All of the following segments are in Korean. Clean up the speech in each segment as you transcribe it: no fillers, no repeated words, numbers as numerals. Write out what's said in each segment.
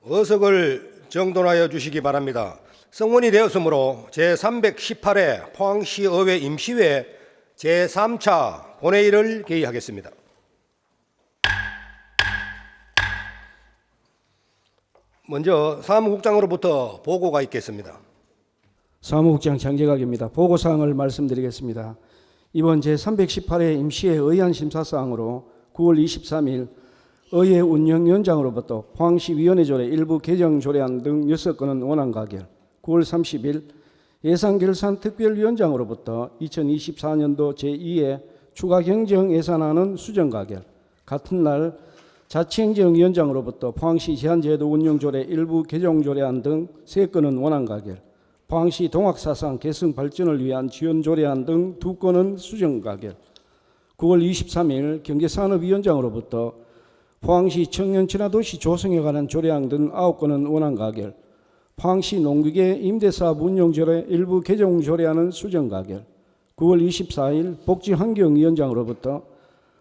어석을 정돈하여 주시기 바랍니다. 성원이 되었으므로 제318회 포항시의회 임시회 제3차 본회의를 개의하겠습니다. 먼저 사무국장으로부터 보고가 있겠습니다. 사무국장 장재각입니다. 보고사항을 말씀드리겠습니다. 이번 제318회 임시회 의안심사사항으로 9월 23일 의회 운영위원장으로부터 포항시위원회 조례 일부 개정 조례안 등 6건은 원안 가결, 9월 30일 예산결산 특별위원장으로부터 2024년도 제2회 추가경정 예산안은 수정 가결, 같은 날 자치행정위원장으로부터 포항시 제한제도 운영조례 일부 개정 조례안 등 3건은 원안 가결, 포항시 동학사상 계승 발전을 위한 지원 조례안 등 2건은 수정 가결, 9월 23일 경제산업위원장으로부터 포항시 청년친화도시 조성에 관한 조례안 등 9건은 원안 가결, 포항시 농기계 임대사업 운영조례 일부 개정 조례안은 수정 가결, 9월 24일 복지환경위원장으로부터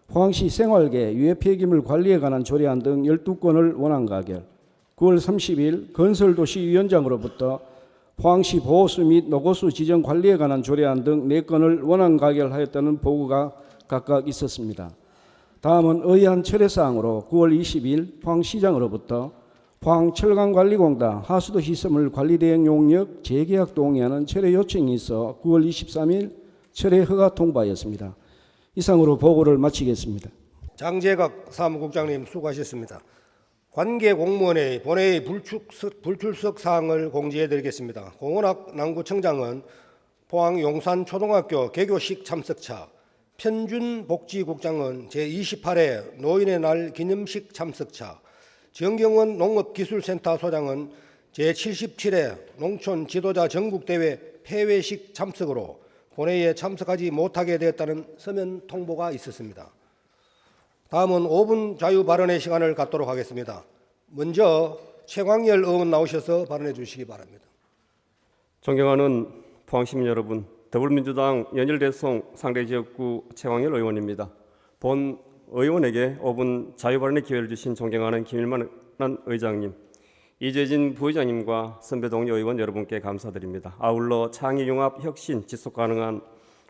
포항시 생활계 유해폐기물 관리에 관한 조례안 등 12건을 원안 가결, 9월 30일 건설도시위원장으로부터 포항시 보호수 및 노고수 지정 관리에 관한 조례안 등 4건을 원안 가결하였다는 보고가 각각 있었습니다. 다음은 의안 철회사항으로 9월 20일 포항시장으로부터 포항철강관리공단 하수도 시설물 관리대행 용역 재계약 동의하는 철회 요청이 있어 9월 23일 철회 허가 통보하였습니다. 이상으로 보고를 마치겠습니다. 장재각 사무국장님 수고하셨습니다. 관계 공무원의 본회의 불출석 사항을 공지해드리겠습니다. 공원학 남구청장은 포항 용산초등학교 개교식 참석차, 편준복지국장은 제28회 노인의 날 기념식 참석차, 정경원 농업기술센터 소장은 제77회 농촌 지도자 전국대회 폐회식 참석으로 본회의에 참석하지 못하게 되었다는 서면 통보가 있었습니다. 다음은 5분 자유 발언의 시간을 갖도록 하겠습니다. 먼저 최광열 의원 나오셔서 발언해 주시기 바랍니다. 존경하는 포항시민 여러분, 더불어민주당 연일대송 상대지역구 최광열 의원입니다. 본 의원에게 5분 자유 발언의 기회를 주신 존경하는 김일만 의장님, 이재진 부의장님과 선배 동료 의원 여러분께 감사드립니다. 아울러 창의융합 혁신 지속가능한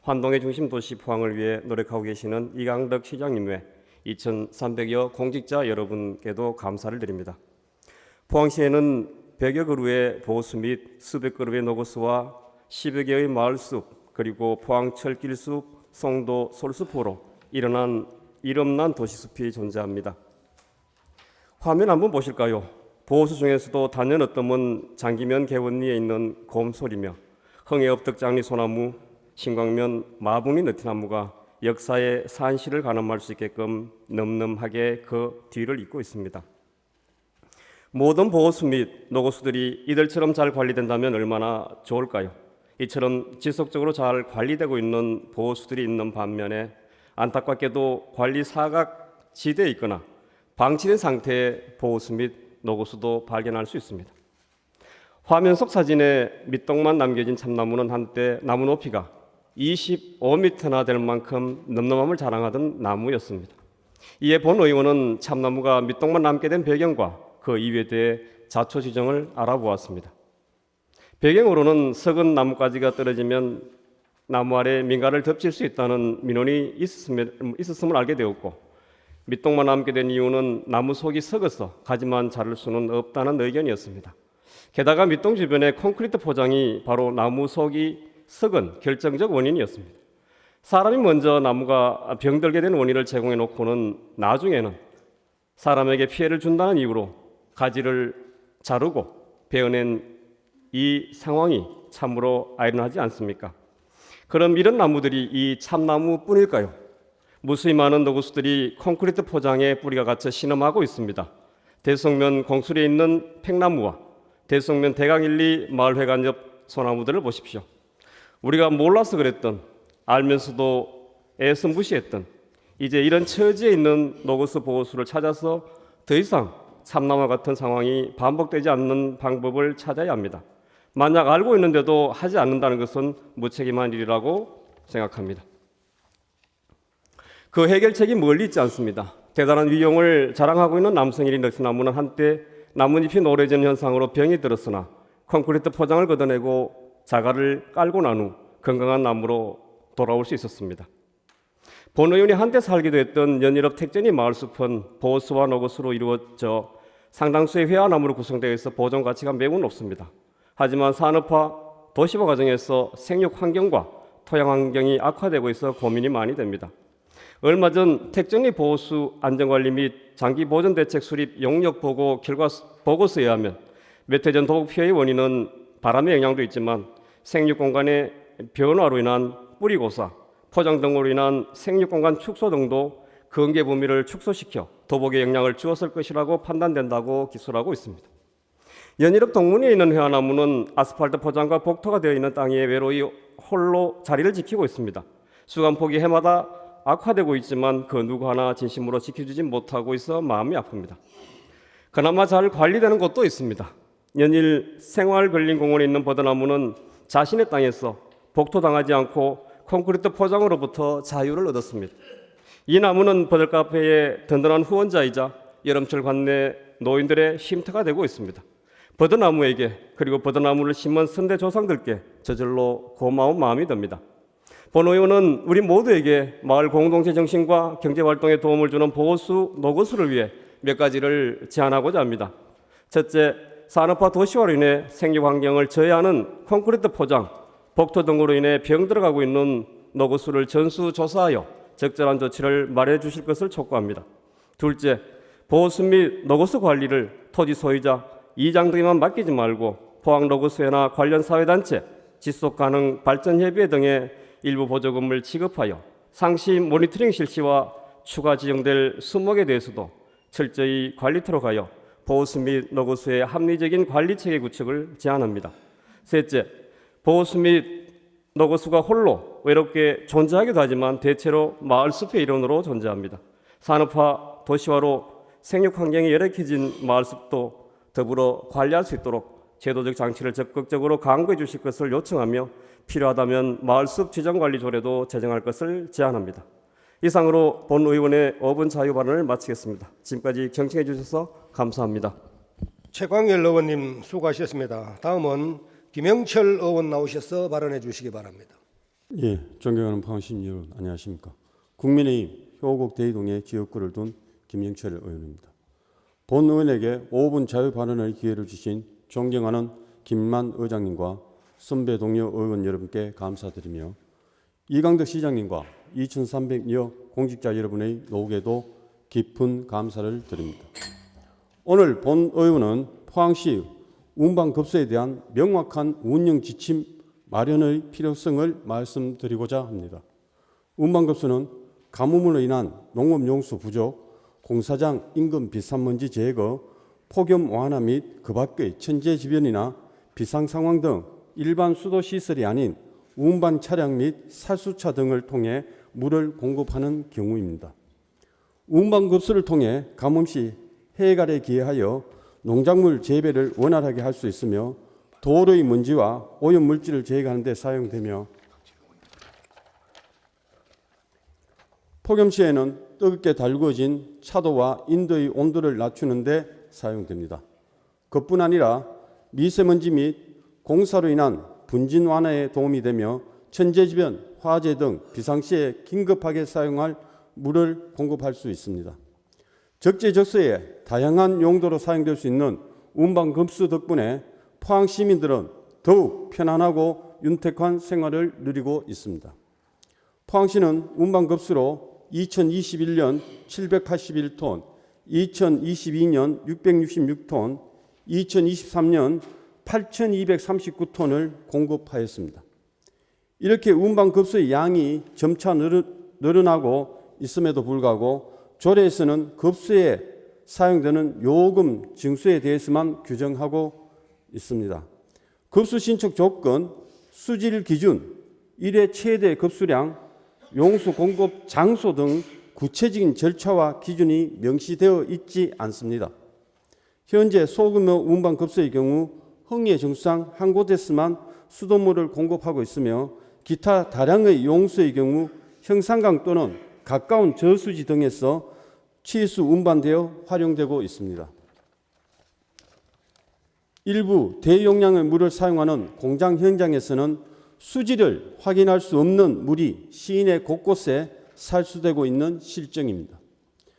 환동의 중심 도시 포항을 위해 노력하고 계시는 이강덕 시장님 외 2,300여 공직자 여러분께도 감사를 드립니다. 포항시에는 100여 그루의 보수 및 수백 그루의 노고수와 10여 개의 마을숲, 그리고 포항 철길숲, 송도 솔숲으로 이름난 도시숲이 존재합니다. 화면 한번 보실까요? 보호수 중에서도 단연 어떠면 장기면 개원리에 있는 곰소리며 흥해업덕 장리 소나무, 신광면 마북리 느티나무가 역사의 산실을 가늠할 수 있게끔 늠름하게 그 뒤를 잇고 있습니다. 모든 보호수 및 노고수들이 이들처럼 잘 관리된다면 얼마나 좋을까요? 이처럼 지속적으로 잘 관리되고 있는 보호수들이 있는 반면에 안타깝게도 관리 사각지대에 있거나 방치된 상태의 보호수 및 노고수도 발견할 수 있습니다. 화면 속 사진에 밑동만 남겨진 참나무는 한때 나무 높이가 25m나 될 만큼 늠름함을 자랑하던 나무였습니다. 이에 본 의원은 참나무가 밑동만 남게 된 배경과 그 이유에 대해 자초지종을 알아보았습니다. 배경으로는 썩은 나뭇가지가 떨어지면 나무 아래 민가를 덮칠 수 있다는 민원이 있었음을 알게 되었고, 밑동만 남게 된 이유는 나무 속이 썩어서 가지만 자를 수는 없다는 의견이었습니다. 게다가 밑동 주변의 콘크리트 포장이 바로 나무 속이 썩은 결정적 원인이었습니다. 사람이 먼저 나무가 병들게 된 원인을 제공해 놓고는 나중에는 사람에게 피해를 준다는 이유로 가지를 자르고 베어낸 이 상황이 참으로 아이러니하지 않습니까? 그럼 이런 나무들이 이 참나무뿐일까요? 무수히 많은 노구수들이 콘크리트 포장에 뿌리가 갇혀 신음하고 있습니다. 대성면 공수리에 있는 팽나무와 대성면 대강일리 마을회관 옆 소나무들을 보십시오. 우리가 몰라서 그랬던, 알면서도 애써 무시했던, 이제 이런 처지에 있는 노구수 보호수를 찾아서 더 이상 참나무와 같은 상황이 반복되지 않는 방법을 찾아야 합니다. 만약 알고 있는데도 하지 않는다는 것은 무책임한 일이라고 생각합니다. 그 해결책이 멀리 있지 않습니다. 대단한 위용을 자랑하고 있는 남성일이 느티나무는 한때 나뭇잎이 노래지는 현상으로 병이 들었으나 콘크리트 포장을 걷어내고 자갈을 깔고 난 후 건강한 나무로 돌아올 수 있었습니다. 본 의원이 한때 살기도 했던 연일읍 택전이 마을숲은 보호수와 노고수로 이루어져 상당수의 회화나무로 구성되어 있어 보존 가치가 매우 높습니다. 하지만 산업화, 도시화 과정에서 생육 환경과 토양 환경이 악화되고 있어 고민이 많이 됩니다. 얼마 전 택전리 보호수 안전관리 및 장기 보존 대책 수립 용역 보고 결과 보고서에 의하면 몇 해 전 도곡 피해의 원인은 바람의 영향도 있지만 생육 공간의 변화로 인한 뿌리 고사, 포장 등으로 인한 생육 공간 축소 등도 근계 범위를 축소시켜 도복에 영향을 주었을 것이라고 판단된다고 기술하고 있습니다. 연일읍 동문에 있는 회화나무는 아스팔트 포장과 복토가 되어 있는 땅 위에 외로이 홀로 자리를 지키고 있습니다. 수감폭이 해마다 악화되고 있지만 그 누구 하나 진심으로 지켜주지 못하고 있어 마음이 아픕니다. 그나마 잘 관리되는 곳도 있습니다. 연일 생활근린공원에 있는 버드나무는 자신의 땅에서 복토당하지 않고 콘크리트 포장으로부터 자유를 얻었습니다. 이 나무는 버들카페의 든든한 후원자이자 여름철 관내 노인들의 쉼터가 되고 있습니다. 버드나무에게 그리고 버드나무를 심은 선대 조상들께 저절로 고마운 마음이 듭니다. 본 의원은 우리 모두에게 마을 공동체 정신과 경제활동에 도움을 주는 보호수, 노고수를 위해 몇 가지를 제안하고자 합니다. 첫째, 산업화 도시화로 인해 생육 환경을 저해하는 콘크리트 포장, 복토 등으로 인해 병 들어가고 있는 노고수를 전수조사하여 적절한 조치를 마련해 주실 것을 촉구합니다. 둘째, 보호수 및 노고수 관리를 토지 소유자, 이장 등에만 맡기지 말고 포항노고수회나 관련 사회단체, 지속가능 발전협의회 등의 일부 보조금을 지급하여 상시 모니터링 실시와 추가 지정될 수목에 대해서도 철저히 관리토록 하여 보호수 및 노고수의 합리적인 관리체계 구축을 제안합니다. 셋째, 보호수 및 노고수가 홀로 외롭게 존재하기도 하지만 대체로 마을숲의 일원으로 존재합니다. 산업화, 도시화로 생육 환경이 열악해진 마을숲도 더불어 관리할 수 있도록 제도적 장치를 적극적으로 강구해 주실 것을 요청하며 필요하다면 마을숲 지정관리 조례도 제정할 것을 제안합니다. 이상으로 본 의원의 5분 자유 발언을 마치겠습니다. 지금까지 경청해 주셔서 감사합니다. 최광열 의원님 수고하셨습니다. 다음은 김영철 의원 나오셔서 발언해 주시기 바랍니다. 예, 존경하는 포항시민 여러분 안녕하십니까. 국민의힘 효곡 대이동에 지역구를 둔 김영철 의원입니다. 본 의원에게 5분 자유 발언의 기회를 주신 존경하는 김만 의장님과 선배 동료 의원 여러분께 감사드리며 이강덕 시장님과 2,300여 공직자 여러분의 노고에도 깊은 감사를 드립니다. 오늘 본 의원은 포항시 운방급수에 대한 명확한 운영 지침 마련의 필요성을 말씀드리고자 합니다. 운방급수는 가뭄으로 인한 농업용수 부족, 공사장 인근 비산먼지 제거, 폭염 완화 및 그 밖의 천재지변이나 비상상황 등 일반 수도시설이 아닌 운반 차량 및 살수차 등을 통해 물을 공급하는 경우입니다. 운반급수를 통해 가뭄시 해갈에 기여하여 농작물 재배를 원활하게 할 수 있으며 도로의 먼지와 오염물질을 제거하는 데 사용되며 폭염 시에는 뜨겁게 달구어진 차도와 인도의 온도를 낮추는 데 사용됩니다. 그뿐 아니라 미세먼지 및 공사로 인한 분진 완화에 도움이 되며 천재지변, 화재 등 비상시에 긴급하게 사용할 물을 공급할 수 있습니다. 적재적소에 다양한 용도로 사용될 수 있는 운방급수 덕분에 포항 시민들은 더욱 편안하고 윤택한 생활을 누리고 있습니다. 포항시는 운방급수로 2021년 781톤, 2022년 666톤, 2023년 8,239톤을 공급하였습니다. 이렇게 운방급수의 양이 점차 늘어나고 있음에도 불구하고 조례에서는 급수에 사용되는 요금 징수에 대해서만 규정하고 있습니다. 급수 신청 조건, 수질 기준, 1회 최대 급수량, 용수 공급 장소 등 구체적인 절차와 기준이 명시되어 있지 않습니다. 현재 소규모 운반급수의 경우 흥예 정수장 한 곳에서만 수돗물을 공급하고 있으며 기타 다량의 용수의 경우 형산강 또는 가까운 저수지 등에서 취수 운반되어 활용되고 있습니다. 일부 대용량의 물을 사용하는 공장 현장에서는 수질을 확인할 수 없는 물이 시내 곳곳에 살수되고 있는 실정입니다.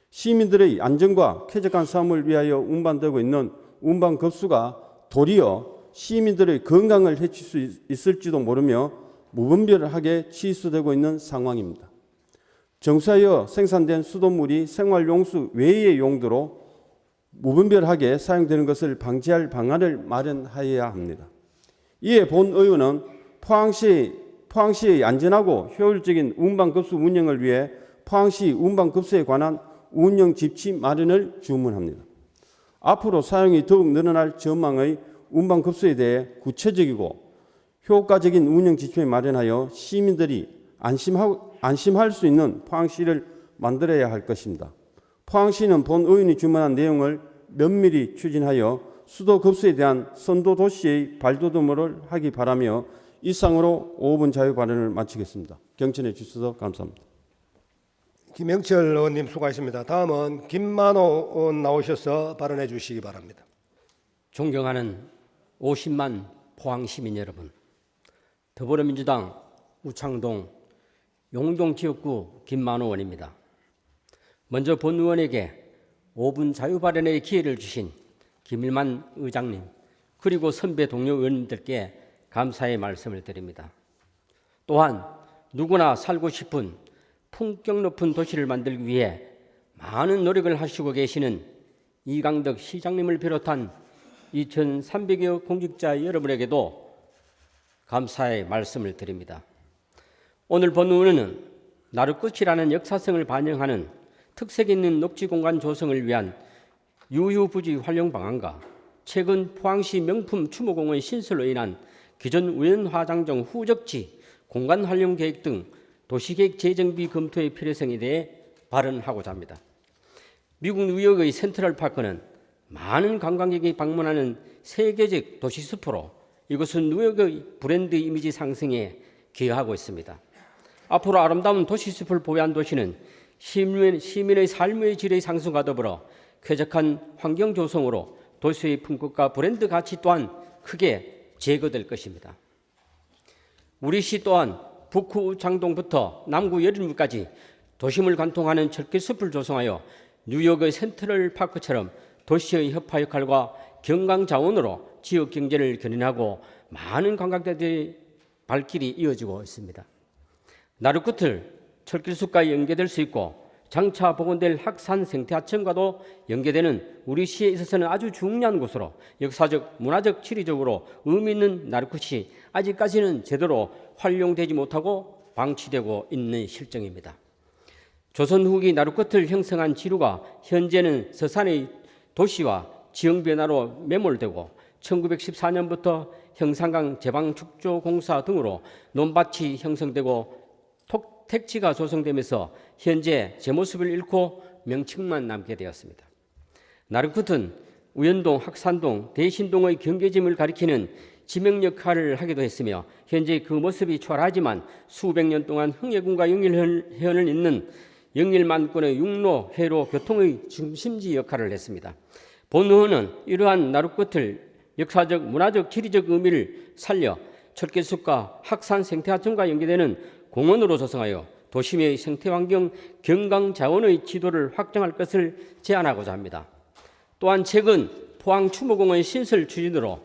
시민들의 안전과 쾌적한 삶을 위하여 운반되고 있는 운반급수가 도리어 시민들의 건강을 해칠 수 있을지도 모르며 무분별하게 취수되고 있는 상황입니다. 정수하여 생산된 수돗물이 생활용수 외의 용도로 무분별하게 사용되는 것을 방지할 방안을 마련하여야 합니다. 이에 본 의원은 포항시의 안전하고 효율적인 운반급수 운영을 위해 포항시 운반급수에 관한 운영 지침 마련을 주문합니다. 앞으로 사용이 더욱 늘어날 전망의 운반급수에 대해 구체적이고 효과적인 운영 지침을 마련하여 시민들이 안심할 수 있는 포항시를 만들어야 할 것입니다. 포항시는 본 의원이 주문한 내용을 면밀히 추진하여 수도 급수에 대한 선도 도시의 발돋움을 하기 바라며 이상으로 5분 자유 발언을 마치겠습니다. 경청해 주셔서 감사합니다. 김영철 의원님 수고하십니다. 다음은 김만호 의원 나오셔서 발언해 주시기 바랍니다. 존경하는 50만 포항 시민 여러분, 더불어민주당 우창동 용동 지역구 김만호 의원입니다. 먼저 본 의원에게 5분 자유 발언의 기회를 주신 김일만 의장님 그리고 선배 동료 의원님들께 감사의 말씀을 드립니다. 또한 누구나 살고 싶은 품격 높은 도시를 만들기 위해 많은 노력을 하시고 계시는 이강덕 시장님을 비롯한 2,300여 공직자 여러분에게도 감사의 말씀을 드립니다. 오늘 본 의원은 나룻꽃이라는 역사성을 반영하는 특색 있는 녹지공간 조성을 위한 유휴부지 활용 방안과 최근 포항시 명품 추모공원 신설로 인한 기존 우연화장정 후적지 공간 활용 계획 등 도시계획 재정비 검토의 필요성에 대해 발언하고자 합니다. 미국 뉴욕의 센트럴파크는 많은 관광객이 방문하는 세계적 도시 스포로 이것은 뉴욕의 브랜드 이미지 상승에 기여하고 있습니다. 앞으로 아름다운 도시 숲을 보유한 도시는 시민의 삶의 질의 상승과 더불어 쾌적한 환경 조성으로 도시의 품격과 브랜드 가치 또한 크게 제거될 것입니다. 우리 시 또한 북구 우창동부터 남구 여림까지 도심을 관통하는 철길숲을 조성하여 뉴욕의 센트럴파크처럼 도시의 협화 역할과 경강자원으로 지역 경제를 견인하고 많은 관광객들의 발길이 이어지고 있습니다. 나룻끝을 철길숲과 연계될 수 있고 장차 복원될 학산 생태하천과도 연계되는 우리 시에 있어서는 아주 중요한 곳으로 역사적, 문화적, 지리적으로 의미 있는 나룻끝이 아직까지는 제대로 활용되지 못하고 방치되고 있는 실정입니다. 조선 후기 나룻끝을 형성한 지류가 현재는 서산의 도시와 지형 변화로 매몰되고 1914년부터 형산강 제방축조공사 등으로 논밭이 형성되고 택지가 조성되면서 현재 제 모습을 잃고 명칭만 남게 되었습니다. 나룻끝은 우연동, 학산동, 대신동의 경계점을 가리키는 지명 역할을 하기도 했으며 현재 그 모습이 초라하지만 수백 년 동안 흥예군과 영일해안을 잇는 영일만권의 육로, 회로, 교통의 중심지 역할을 했습니다. 본 의원은 이러한 나룻끝을 역사적, 문화적, 지리적 의미를 살려 철길숲과 학산 생태하천과 연계되는 공원으로 조성하여 도심의 생태환경 경강자원의 지도를 확정할 것을 제안하고자 합니다. 또한 최근 포항 추모공원 신설 추진으로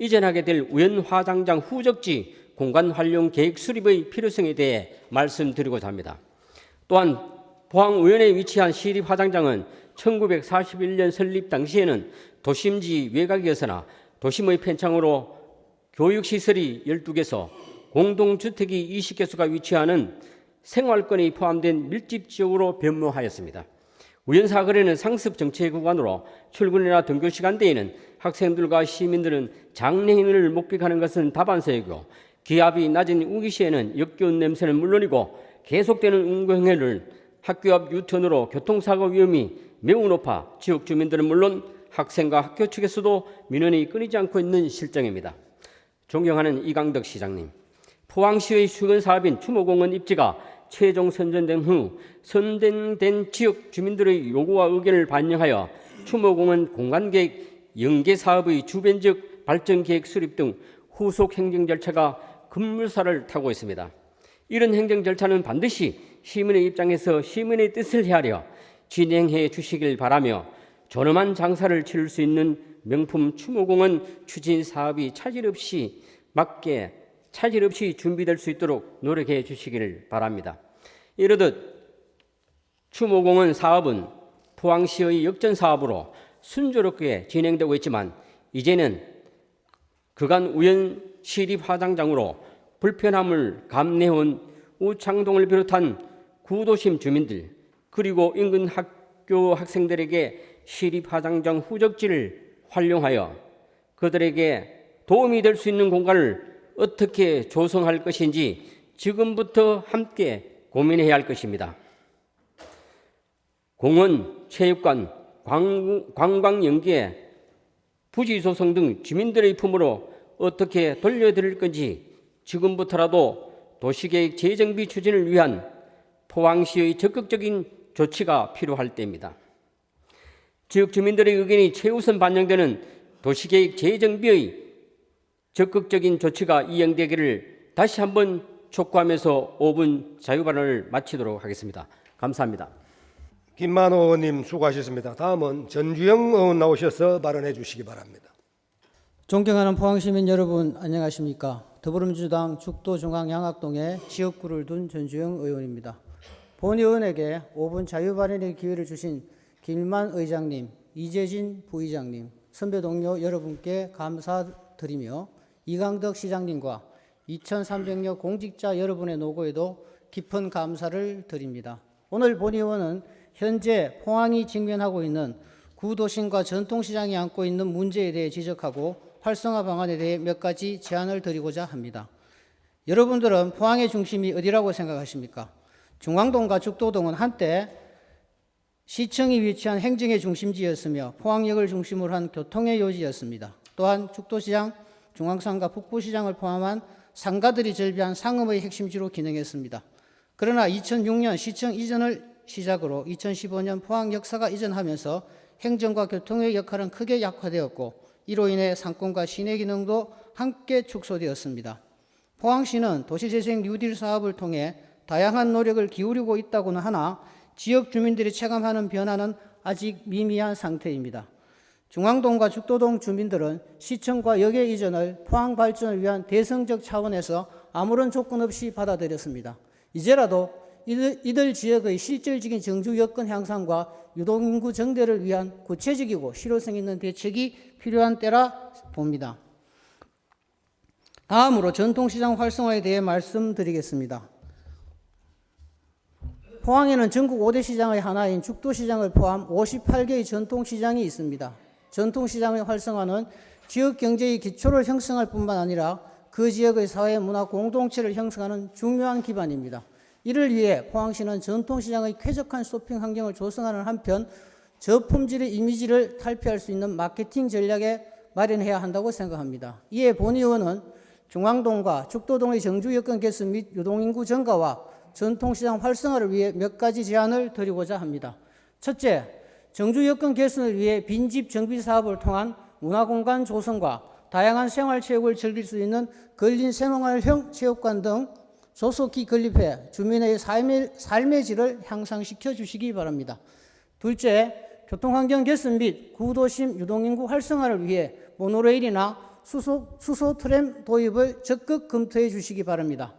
이전하게 될 우연화장장 후적지 공간 활용 계획 수립의 필요성에 대해 말씀드리고자 합니다. 또한 포항의원에 위치한 시립화장장은 1941년 설립 당시에는 도심지 외곽이었으나 도심의 펜창으로 교육시설이 12개소, 공동주택이 20개소가 위치하는 생활권이 포함된 밀집지역으로 변모하였습니다. 우연사거리는 상습 정체 구간으로 출근이나 등교 시간대에는 학생들과 시민들은 장례인을 목격하는 것은 다반사이고 기압이 낮은 우기 시에는 역겨운 냄새는 물론이고 계속되는 운행을 학교 앞 유턴으로 교통사고 위험이 매우 높아 지역 주민들은 물론 학생과 학교 측에서도 민원이 끊이지 않고 있는 실정입니다. 존경하는 이강덕 시장님, 포항시의 수건 사업인 추모공원 입지가 최종 선정된 후 선정된 지역 주민들의 요구와 의견을 반영하여 추모공원 공간계획 연계 사업의 주변적 발전 계획 수립 등 후속 행정 절차가 급물살을 타고 있습니다. 이런 행정 절차는 반드시 시민의 입장에서 시민의 뜻을 헤아려 진행해 주시길 바라며 존엄한 장사를 치를 수 있는 명품 추모공원 추진 사업이 차질 없이 준비될 수 있도록 노력해 주시기를 바랍니다. 이르듯 추모공원 사업은 포항시의 역전 사업으로 순조롭게 진행되고 있지만 이제는 그간 우연 시립화장장으로 불편함을 감내해온 우창동을 비롯한 구도심 주민들 그리고 인근 학교 학생들에게 시립화장장 후적지를 활용하여 그들에게 도움이 될 수 있는 공간을 어떻게 조성할 것인지 지금부터 함께 고민해야 할 것입니다. 공원, 체육관, 관광연계, 부지 조성 등 주민들의 품으로 어떻게 돌려드릴 건지 지금부터라도 도시계획 재정비 추진을 위한 포항시의 적극적인 조치가 필요할 때입니다. 지역 주민들의 의견이 최우선 반영되는 도시계획 재정비의 적극적인 조치가 이행되기를 다시 한번 촉구하면서 5분 자유발언을 마치도록 하겠습니다. 감사합니다. 김만호 의원님 수고하셨습니다. 다음은 전주영 의원 나오셔서 발언해 주시기 바랍니다. 존경하는 포항시민 여러분 안녕하십니까. 더불어민주당 죽도 중앙 양학동에 지역구를 둔 전주영 의원입니다. 본 의원에게 5분 자유발언의 기회를 주신 김일만 의장님, 이재진 부의장님, 선배 동료 여러분께 감사드리며 이강덕 시장님과 2300여 공직자 여러분의 노고에도 깊은 감사를 드립니다. 오늘 본 의원은 현재 포항이 직면하고 있는 구도심과 전통시장이 안고 있는 문제에 대해 지적하고 활성화 방안에 대해 몇 가지 제안을 드리고자 합니다. 여러분들은 포항의 중심이 어디라고 생각하십니까? 중앙동과 죽도동은 한때 시청이 위치한 행정의 중심지였으며 포항역을 중심으로 한 교통의 요지였습니다. 또한 죽도시장, 중앙상가 북부시장을 포함한 상가들이 절비한 상업의 핵심지로 기능했습니다. 그러나 2006년 시청 이전을 시작으로 2015년 포항 역사가 이전하면서 행정과 교통의 역할은 크게 약화되었고 이로 인해 상권과 시내 기능도 함께 축소되었습니다. 포항시는 도시재생 뉴딜 사업을 통해 다양한 노력을 기울이고 있다고는 하나 지역 주민들이 체감하는 변화는 아직 미미한 상태입니다. 중앙동과 죽도동 주민들은 시청과 역의 이전을 포항 발전을 위한 대승적 차원에서 아무런 조건 없이 받아들였습니다. 이제라도 이들 지역의 실질적인 정주 여건 향상과 유동인구 증대를 위한 구체적이고 실효성 있는 대책이 필요한 때라 봅니다. 다음으로 전통시장 활성화에 대해 말씀드리겠습니다. 포항에는 전국 5대 시장의 하나인 죽도시장을 포함 58개의 전통시장이 있습니다. 전통시장의 활성화는 지역 경제의 기초를 형성할 뿐만 아니라 그 지역의 사회 문화 공동체를 형성하는 중요한 기반입니다. 이를 위해 포항시는 전통시장의 쾌적한 쇼핑 환경을 조성하는 한편 저품질의 이미지를 탈피할 수 있는 마케팅 전략에 마련해야 한다고 생각합니다. 이에 본 의원은 중앙동과 죽도동의 정주 여건 개선 및 유동인구 증가와 전통시장 활성화를 위해 몇 가지 제안을 드리고자 합니다. 첫째, 정주 여건 개선을 위해 빈집 정비 사업을 통한 문화공간 조성과 다양한 생활체육을 즐길 수 있는 근린 생활형 체육관 등 조속히 건립해 주민의 삶의 질을 향상시켜 주시기 바랍니다. 둘째, 교통환경 개선 및 구도심 유동인구 활성화를 위해 모노레일이나 수소 트램 도입을 적극 검토해 주시기 바랍니다.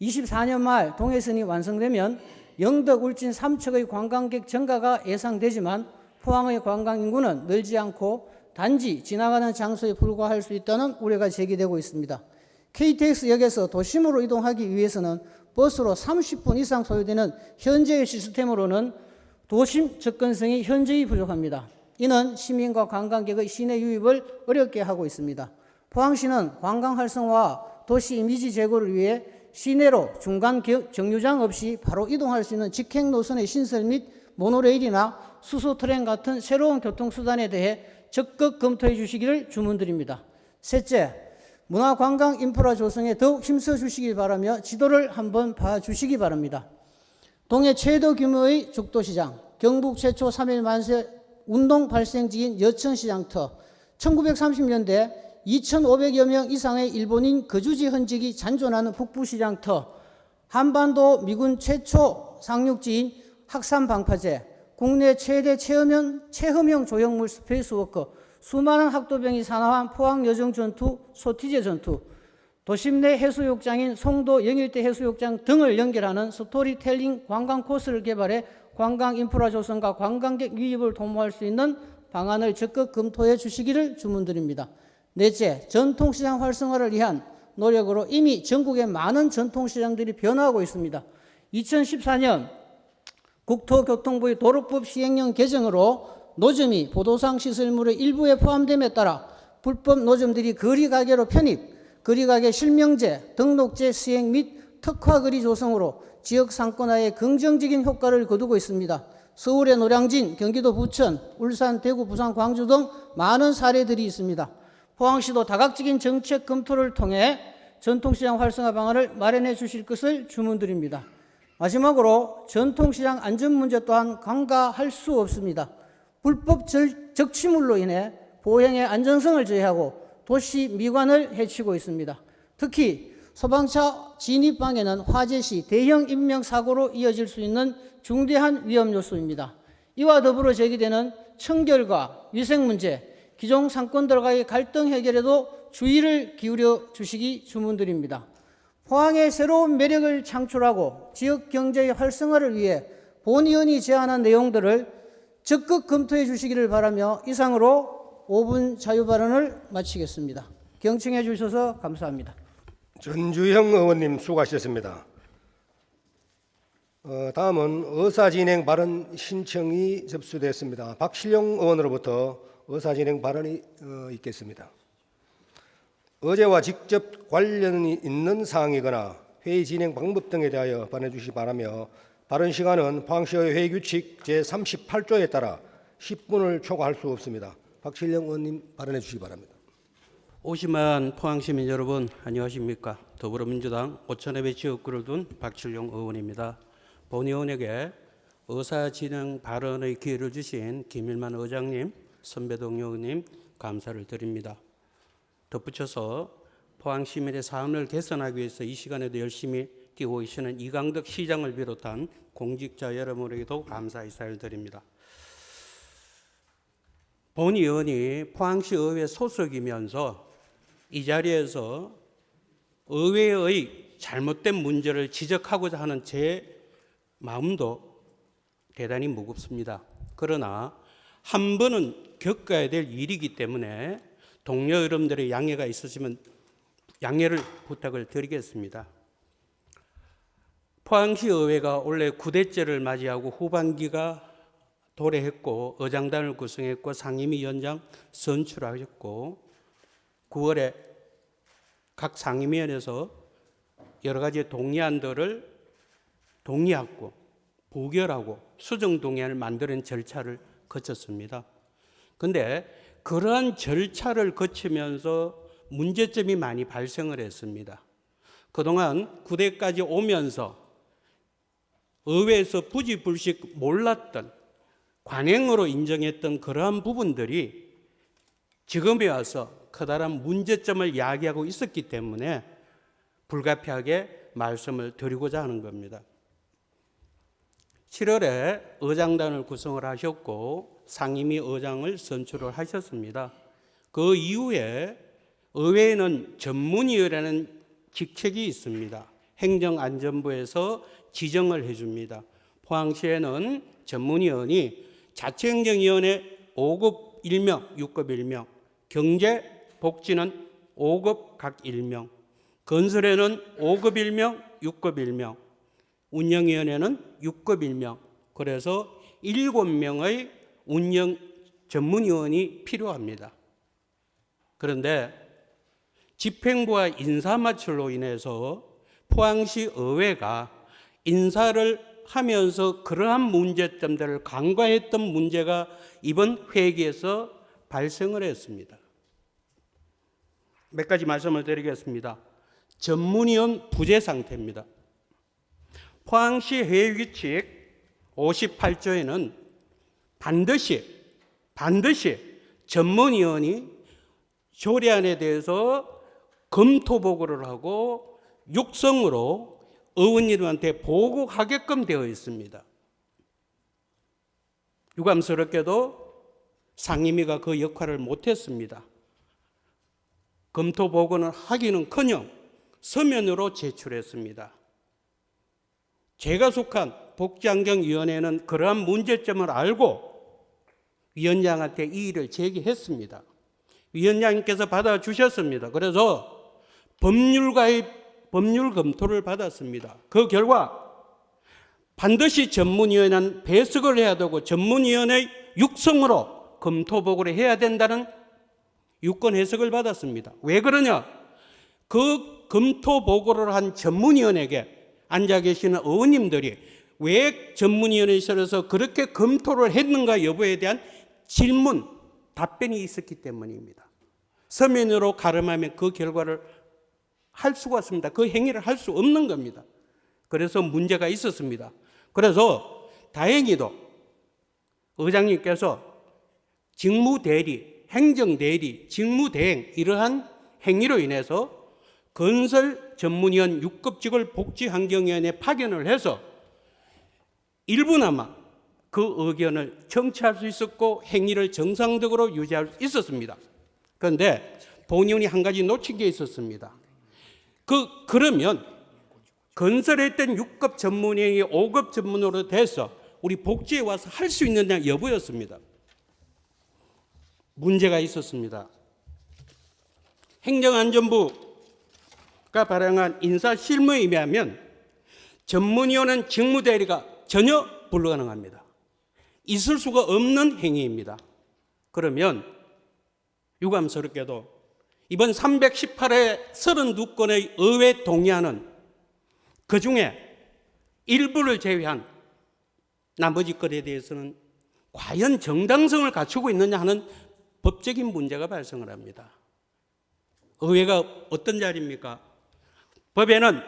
24년 말 동해선이 완성되면 영덕, 울진, 삼척의 관광객 증가가 예상되지만 포항의 관광 인구는 늘지 않고 단지 지나가는 장소에 불과할 수 있다는 우려가 제기되고 있습니다. KTX역에서 도심으로 이동하기 위해서는 버스로 30분 이상 소요되는 현재의 시스템으로는 도심 접근성이 현저히 부족합니다. 이는 시민과 관광객의 시내 유입을 어렵게 하고 있습니다. 포항시는 관광 활성화와 도시 이미지 제고를 위해 시내로 중간 정류장 없이 바로 이동할 수 있는 직행 노선의 신설 및 모노레일이나 수소 트램 같은 새로운 교통수단에 대해 적극 검토해 주시기를 주문드립니다. 셋째, 문화관광 인프라 조성에 더욱 힘써 주시기 바라며 지도를 한번 봐주시기 바랍니다. 동해 최대 규모의 죽도시장, 경북 최초 3일 만세 운동 발생지인 여천시장터, 1930년대 2,500여 명 이상의 일본인 거주지 흔적이 잔존하는 북부시장 터, 한반도 미군 최초 상륙지인 학산 방파제, 국내 최대 체험형 조형물 스페이스워커, 수많은 학도병이 산화한 포항 여정 전투, 소티제 전투, 도심 내 해수욕장인 송도 영일대 해수욕장 등을 연결하는 스토리텔링 관광 코스를 개발해 관광 인프라 조성과 관광객 유입을 도모할 수 있는 방안을 적극 검토해 주시기를 주문드립니다. 넷째, 전통시장 활성화를 위한 노력으로 이미 전국의 많은 전통시장들이 변화하고 있습니다. 2014년 국토교통부의 도로법 시행령 개정으로 노점이 보도상 시설물의 일부에 포함됨에 따라 불법 노점들이 거리가게로 편입, 거리가게 실명제, 등록제 시행 및 특화거리 조성으로 지역 상권화에 긍정적인 효과를 거두고 있습니다. 서울의 노량진, 경기도 부천, 울산, 대구, 부산, 광주 등 많은 사례들이 있습니다. 포항시도 다각적인 정책 검토를 통해 전통시장 활성화 방안을 마련해 주실 것을 주문드립니다. 마지막으로 전통시장 안전 문제 또한 간과할 수 없습니다. 불법 적치물로 인해 보행의 안전성을 저해하고 도시 미관을 해치고 있습니다. 특히 소방차 진입방해는 화재 시 대형 인명사고로 이어질 수 있는 중대한 위험 요소입니다. 이와 더불어 제기되는 청결과 위생 문제, 기존 상권들과의 갈등 해결에도 주의를 기울여 주시기 주문드립니다. 포항의 새로운 매력을 창출하고 지역 경제의 활성화를 위해 본 의원이 제안한 내용들을 적극 검토해 주시기를 바라며 이상으로 5분 자유발언을 마치겠습니다. 경청해 주셔서 감사합니다. 전주형 의원님 수고하셨습니다. 다음은 의사진행 발언 신청이 접수됐습니다. 박실용 의원으로부터 의사진행 발언이 있겠습니다. 어제와 직접 관련이 있는 사항이거나 회의 진행 방법 등에 대하여 발언해 주시기 바라며 발언 시간은 포항시의 회의 규칙 제38조에 따라 10분을 초과할 수 없습니다. 박실용 의원님 발언해 주시기 바랍니다. 오심한 포항시민 여러분 안녕하십니까. 더불어민주당 오천회의 지역구를 둔 박실용 의원입니다. 본 의원에게 의사진행 발언의 기회를 주신 김일만 의장님, 선배동 의원님 감사를 드립니다. 덧붙여서 포항시민의 삶을 개선하기 위해서 이 시간에도 열심히 뛰고 계시는 이강덕 시장을 비롯한 공직자 여러분에게도 감사 인사를 드립니다. 본 의원이 포항시 의회 소속이면서 이 자리에서 의회의 잘못된 문제를 지적하고자 하는 제 마음도 대단히 무겁습니다. 그러나 한 번은 겪어야 될 일이기 때문에 동료 여러분들의 양해가 있으시면 양해를 부탁을 드리겠습니다. 포항시 의회가 올해 9대째를 맞이하고 후반기가 도래했고 의장단을 구성했고 상임위원장 선출하셨고 9월에 각 상임위원회에서 여러 가지 동의안들을 동의하고 부결하고 수정 동의안을 만드는 절차를 거쳤습니다. 그런데 그러한 절차를 거치면서 문제점이 많이 발생을 했습니다. 그동안 9대까지 오면서 의회에서 부지불식 몰랐던 관행으로 인정했던 그러한 부분들이 지금에 와서 커다란 문제점을 야기하고 있었기 때문에 불가피하게 말씀을 드리고자 하는 겁니다. 7월에 의장단을 구성을 하셨고 상임위 의장을 선출을 하셨습니다. 그 이후에 의회에는 전문위원회라는 직책이 있습니다. 행정안전부에서 지정을 해줍니다. 포항시에는 전문위원이 자치행정위원회 5급 1명, 6급 1명, 경제복지는 5급 각 1명, 건설에는 5급 1명, 6급 1명, 운영위원회는 6급 1명, 그래서 7명의 운영 전문위원이 필요합니다. 그런데 집행부와 인사마찰로 인해서 포항시 의회가 인사를 하면서 그러한 문제점들을 간과했던 문제가 이번 회기에서 발생을 했습니다. 몇 가지 말씀을 드리겠습니다. 전문위원 부재 상태입니다. 포항시 회의규칙 58조에는 반드시 전문위원이 조례안에 대해서 검토 보고를 하고 육성으로 의원님한테 보고하게끔 되어 있습니다. 유감스럽게도 상임위가 그 역할을 못했습니다. 검토 보고는 하기는커녕 서면으로 제출했습니다. 제가 속한 복지환경위원회는 그러한 문제점을 알고 위원장한테 이 일을 제기했습니다. 위원장님께서 받아주셨습니다. 그래서 법률 검토를 받았습니다. 그 결과 반드시 전문위원회는 배석을 해야 되고 전문위원회 육성으로 검토 보고를 해야 된다는 유권 해석을 받았습니다. 왜 그러냐? 그 검토 보고를 한 전문위원에게 앉아 계시는 의원님들이 왜 전문위원회에서 그렇게 검토를 했는가 여부에 대한 질문, 답변이 있었기 때문입니다. 서면으로 가름하면 그 결과를 할 수가 없습니다. 그 행위를 할 수 없는 겁니다. 그래서 문제가 있었습니다. 그래서 다행히도 의장님께서 직무대리, 행정대리, 직무대행 이러한 행위로 인해서 건설 전문위원 6급직을 복지환경위원회에 파견을 해서 일부나마 그 의견을 청취할 수 있었고 행위를 정상적으로 유지할 수 있었습니다. 그런데 본의원이 한 가지 놓친 게 있었습니다. 그러면 건설했던 6급 전문위원이 5급 전문으로 돼서 우리 복지에 와서 할 수 있느냐 여부였습니다. 문제가 있었습니다. 행정안전부가 발행한 인사실무에 의하면 전문위원은 직무대리가 전혀 불가능합니다. 있을 수가 없는 행위입니다. 그러면 유감스럽게도 이번 318회 32건의 의회 동의안은 그중에 일부를 제외한 나머지 건에 대해서는 과연 정당성을 갖추고 있느냐 하는 법적인 문제가 발생을 합니다. 의회가 어떤 자리입니까? 법에는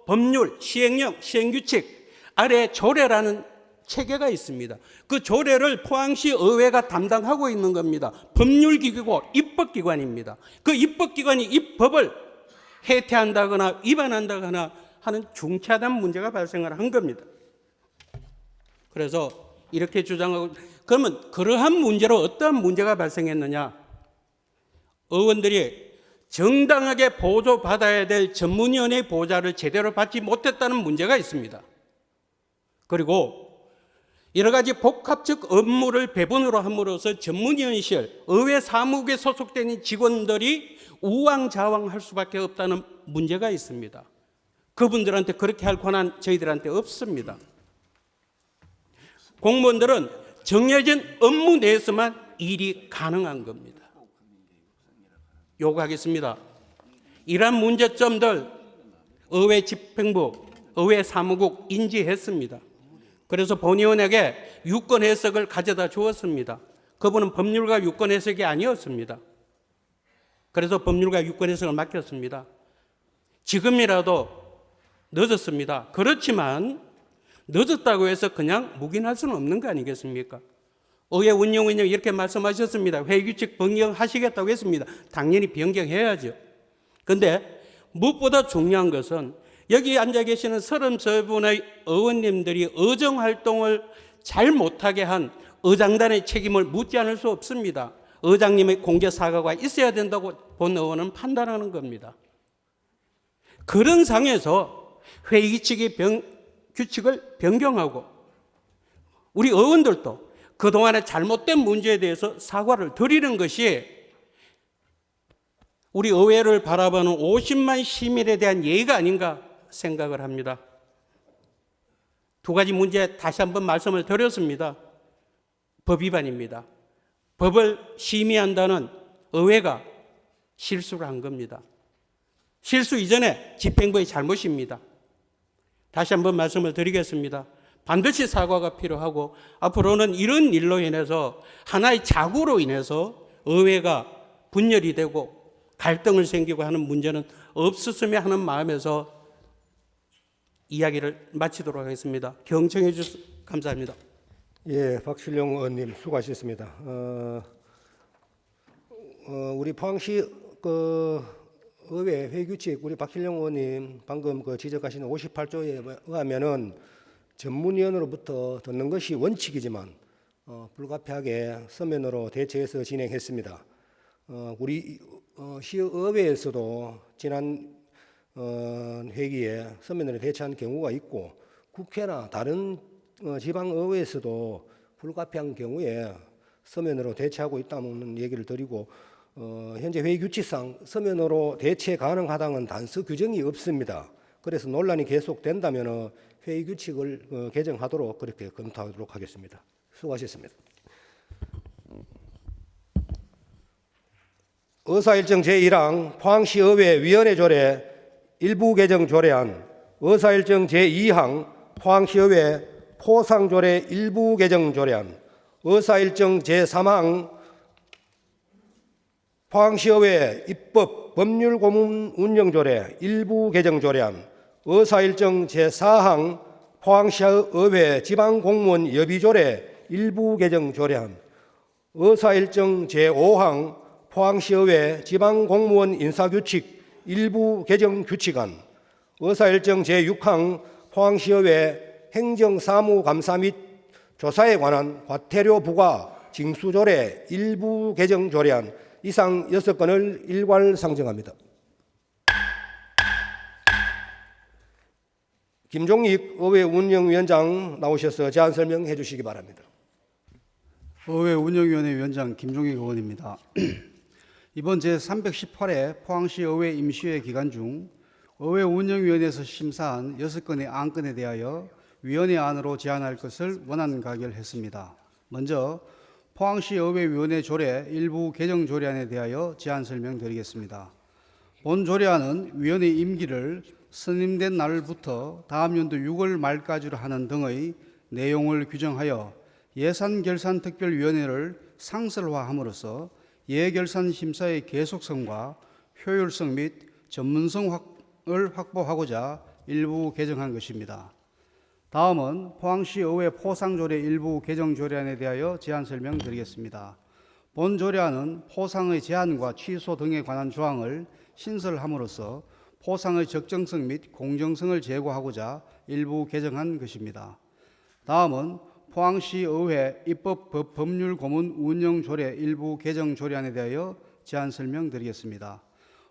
법률, 시행령, 시행규칙 아래 조례라는 체계가 있습니다. 그 조례를 포항시 의회가 담당하고 있는 겁니다. 법률기구고 입법기관입니다. 그 입법기관이 이 법을 해태한다거나 위반한다거나 하는 중차단 문제가 발생을 한 겁니다. 그래서 이렇게 주장하고, 그러면 그러한 문제로 어떠한 문제가 발생했느냐? 의원들이 정당하게 보조받아야 될 전문위원회 보좌를 제대로 받지 못했다는 문제가 있습니다. 그리고 여러 가지 복합적 업무를 배분으로 함으로써 전문위원실, 의회 사무국에 소속된 직원들이 우왕좌왕할 수밖에 없다는 문제가 있습니다. 그분들한테 그렇게 할 권한 저희들한테 없습니다. 공무원들은 정해진 업무 내에서만 일이 가능한 겁니다. 요구하겠습니다. 이러한 문제점들 의회 집행부, 의회 사무국 인지했습니다. 그래서 본의원에게 유권 해석을 가져다 주었습니다. 그분은 법률가 유권 해석이 아니었습니다. 그래서 법률가 유권 해석을 맡겼습니다. 지금이라도 늦었습니다. 그렇지만 늦었다고 해서 그냥 묵인할 수는 없는 거 아니겠습니까? 의회 운영위원장이 이렇게 말씀하셨습니다. 회의규칙 변경하시겠다고 했습니다. 당연히 변경해야죠. 그런데 무엇보다 중요한 것은 여기 앉아 계시는 33분의 의원님들이 의정활동을 잘 못하게 한 의장단의 책임을 묻지 않을 수 없습니다. 의장님의 공개 사과가 있어야 된다고 본 의원은 판단하는 겁니다. 그런 상에서 규칙을 변경하고 우리 의원들도 그동안의 잘못된 문제에 대해서 사과를 드리는 것이 우리 의회를 바라보는 50만 시민에 대한 예의가 아닌가 생각을 합니다. 두 가지 문제 다시 한번 말씀을 드렸습니다. 법 위반입니다. 법을 심의한다는 의회가 실수를 한 겁니다. 실수 이전에 집행부의 잘못입니다. 다시 한번 말씀을 드리겠습니다. 반드시 사과가 필요하고 앞으로는 이런 일로 인해서 하나의 자구로 인해서 의회가 분열이 되고 갈등을 생기고 하는 문제는 없었으면 하는 마음에서 이야기를 마치도록 하겠습니다. 경청해 주셔서 감사합니다. 예, 박신룡 의원님 수고하셨습니다. 우리 포항시 의회 회규칙 우리 박필영 의원님 방금 지적하신 58조에 의하면은 전문위원으로부터 듣는 것이 원칙이지만 불가피하게 서면으로 대체해서 진행했습니다. 우리 시의회에서도 지난 회기에 서면으로 대체한 경우가 있고 국회나 다른 지방의회에서도 불가피한 경우에 서면으로 대체하고 있다는 얘기를 드리고 현재 회의 규칙상 서면으로 대체 가능하다는 단서 규정이 없습니다. 그래서 논란이 계속된다면 회의 규칙을 개정하도록 그렇게 검토하도록 하겠습니다. 수고하셨습니다. 의사일정 제1항 포항시의회 위원회 조례 일부 개정 조례안, 의사일정 제2항 포항시의회 포상조례 일부 개정 조례안, 의사일정 제3항 포항시의회 입법 법률 고문 운영 조례 일부 개정 조례안, 의사일정 제4항 포항시의회 지방공무원 여비 조례 일부 개정 조례안, 의사일정 제5항 포항시의회 지방공무원 인사규칙 일부 개정 규칙안, 의사일정 제6항 포항시의회 행정사무감사 및 조사에 관한 과태료 부과 징수조례 일부 개정 조례안 이상 6건을 일괄 상정합니다. 김종익 의회 운영위원장 나오셔서 제안 설명해 주시기 바랍니다. 의회 운영위원회 위원장 김종익 의원입니다. 이번 제318회 포항시 의회 임시회 기간 중 의회 운영위원회에서 심사한 6건의 안건에 대하여 위원회 안으로 제안할 것을 원안 가결했습니다. 먼저 포항시 의회위원회 조례 일부 개정 조례안에 대하여 제안 설명드리겠습니다. 본 조례안은 위원회 임기를 선임된 날부터 다음 연도 6월 말까지로 하는 등의 내용을 규정하여 예산결산특별위원회를 상설화함으로써 예결산 심사의 계속성과 효율성 및 전문성을 확보하고자 일부 개정한 것입니다. 다음은 포항시 의회 포상조례 일부 개정 조례안에 대하여 제안 설명드리겠습니다. 본 조례안은 포상의 제한과 취소 등에 관한 조항을 신설함으로써 포상의 적정성 및 공정성을 제고하고자 일부 개정한 것입니다. 다음은 포항시 의회 입법 법률 고문 운영 조례 일부 개정 조례안에 대하여 제안 설명드리겠습니다.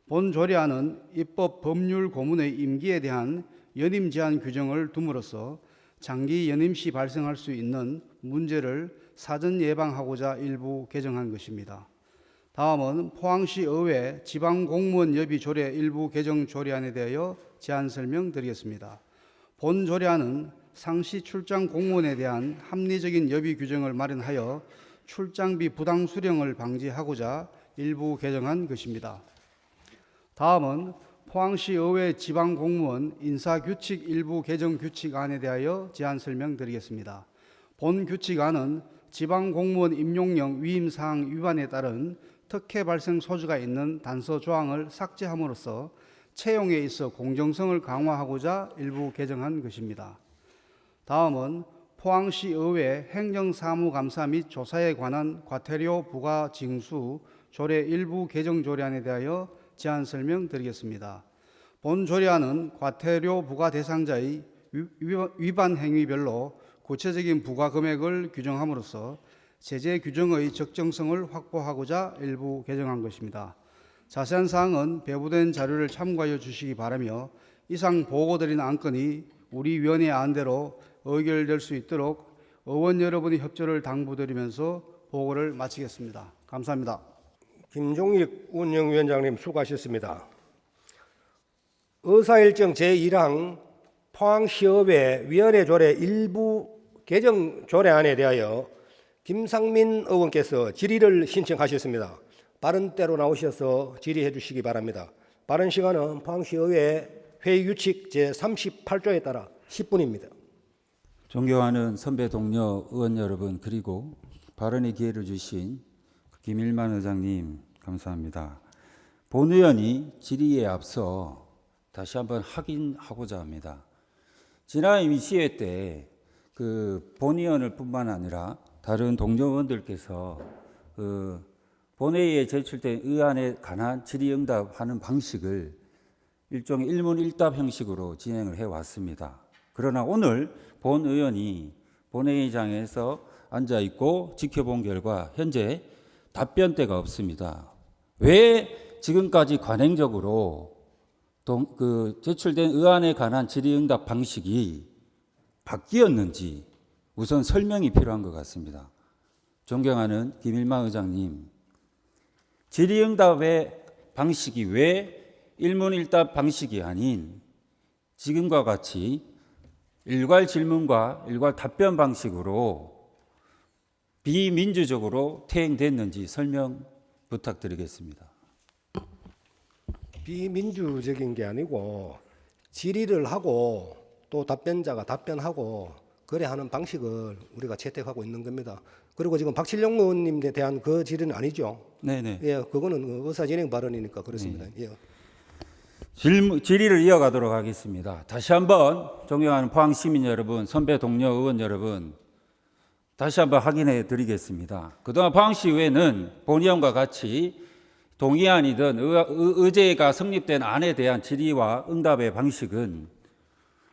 본 조례안은 입법 법률 고문의 임기에 대한 연임 제한 규정을 둠으로써 장기 연임 시 발생할 수 있는 문제를 사전 예방하고자 일부 개정한 것입니다. 다음은 포항시 의회 지방공무원 여비 조례 일부 개정 조례안에 대하여 제안 설명드리겠습니다. 본 조례안은 상시 출장 공무원에 대한 합리적인 여비 규정을 마련하여 출장비 부당 수령을 방지하고자 일부 개정한 것입니다. 다음은 포항시 의회 지방공무원 인사규칙 일부 개정 규칙안에 대하여 제안 설명드리겠습니다. 본 규칙안은 지방공무원 임용령 위임사항 위반에 따른 특혜 발생 소지가 있는 단서 조항을 삭제함으로써 채용에 있어 공정성을 강화하고자 일부 개정한 것입니다. 다음은 포항시 의회 행정사무감사 및 조사에 관한 과태료 부과 징수 조례 일부 개정 조례안에 대하여 제안 설명드리겠습니다. 본 조례안은 과태료 부과 대상자의 위반 행위별로 구체적인 부과 금액을 규정함으로써 제재 규정의 적정성을 확보하고자 일부 개정한 것입니다. 자세한 사항은 배부된 자료를 참고하여 주시기 바라며 이상 보고드린 안건이 우리 위원회 안대로 의결될 수 있도록 의원 여러분의 협조를 당부드리면서 보고를 마치겠습니다. 감사합니다. 김종익 운영위원장님 수고하셨습니다. 의사일정 제1항 포항시의회 위원회 조례 일부 개정 조례안에 대하여 김상민 의원께서 질의를 신청하셨습니다. 바른 때로 나오셔서 질의해 주시기 바랍니다. 발언 시간은 포항시의회 회의규칙 제38조에 따라 10분입니다. 존경하는 선배 동료 의원 여러분, 그리고 발언의 기회를 주신 김일만 의장님 감사합니다. 본 의원이 질의에 앞서 다시 한번 확인하고자 합니다. 지난 임시회 때 본 의원을 뿐만 아니라 다른 동료 의원들께서 본회의에 제출된 의안에 관한 질의응답하는 방식을 일종의 일문일답 형식으로 진행을 해왔습니다. 그러나 오늘 본 의원이 본회의장에서 앉아 있고 지켜본 결과 현재 답변대가 없습니다. 왜 지금까지 관행적으로 제출된 의안에 관한 질의응답 방식이 바뀌었는지 우선 설명이 필요한 것 같습니다. 존경하는 김일만 의장님, 질의응답의 방식이 왜 일문일답 방식이 아닌 지금과 같이 일괄 질문과 일괄 답변 방식으로 비민주적으로 퇴행됐는지 설명 부탁드리겠습니다. 비민주적인 게 아니고 질의를 하고 또 답변자가 답변하고 그래 하는 방식을 우리가 채택하고 있는 겁니다. 그리고 지금 박칠영 의원님에 대한 그 질의는 아니죠. 네네. 예, 그거는 의사진행 발언이니까 그렇습니다. 예. 질의를 이어가도록 하겠습니다. 다시 한번 존경하는 포항시민 여러분, 선배 동료 의원 여러분, 다시 한번 확인해 드리겠습니다. 그동안 포항시의회는 본의원과 같이 동의안이든 의제가 성립된 안에 대한 질의와 응답의 방식은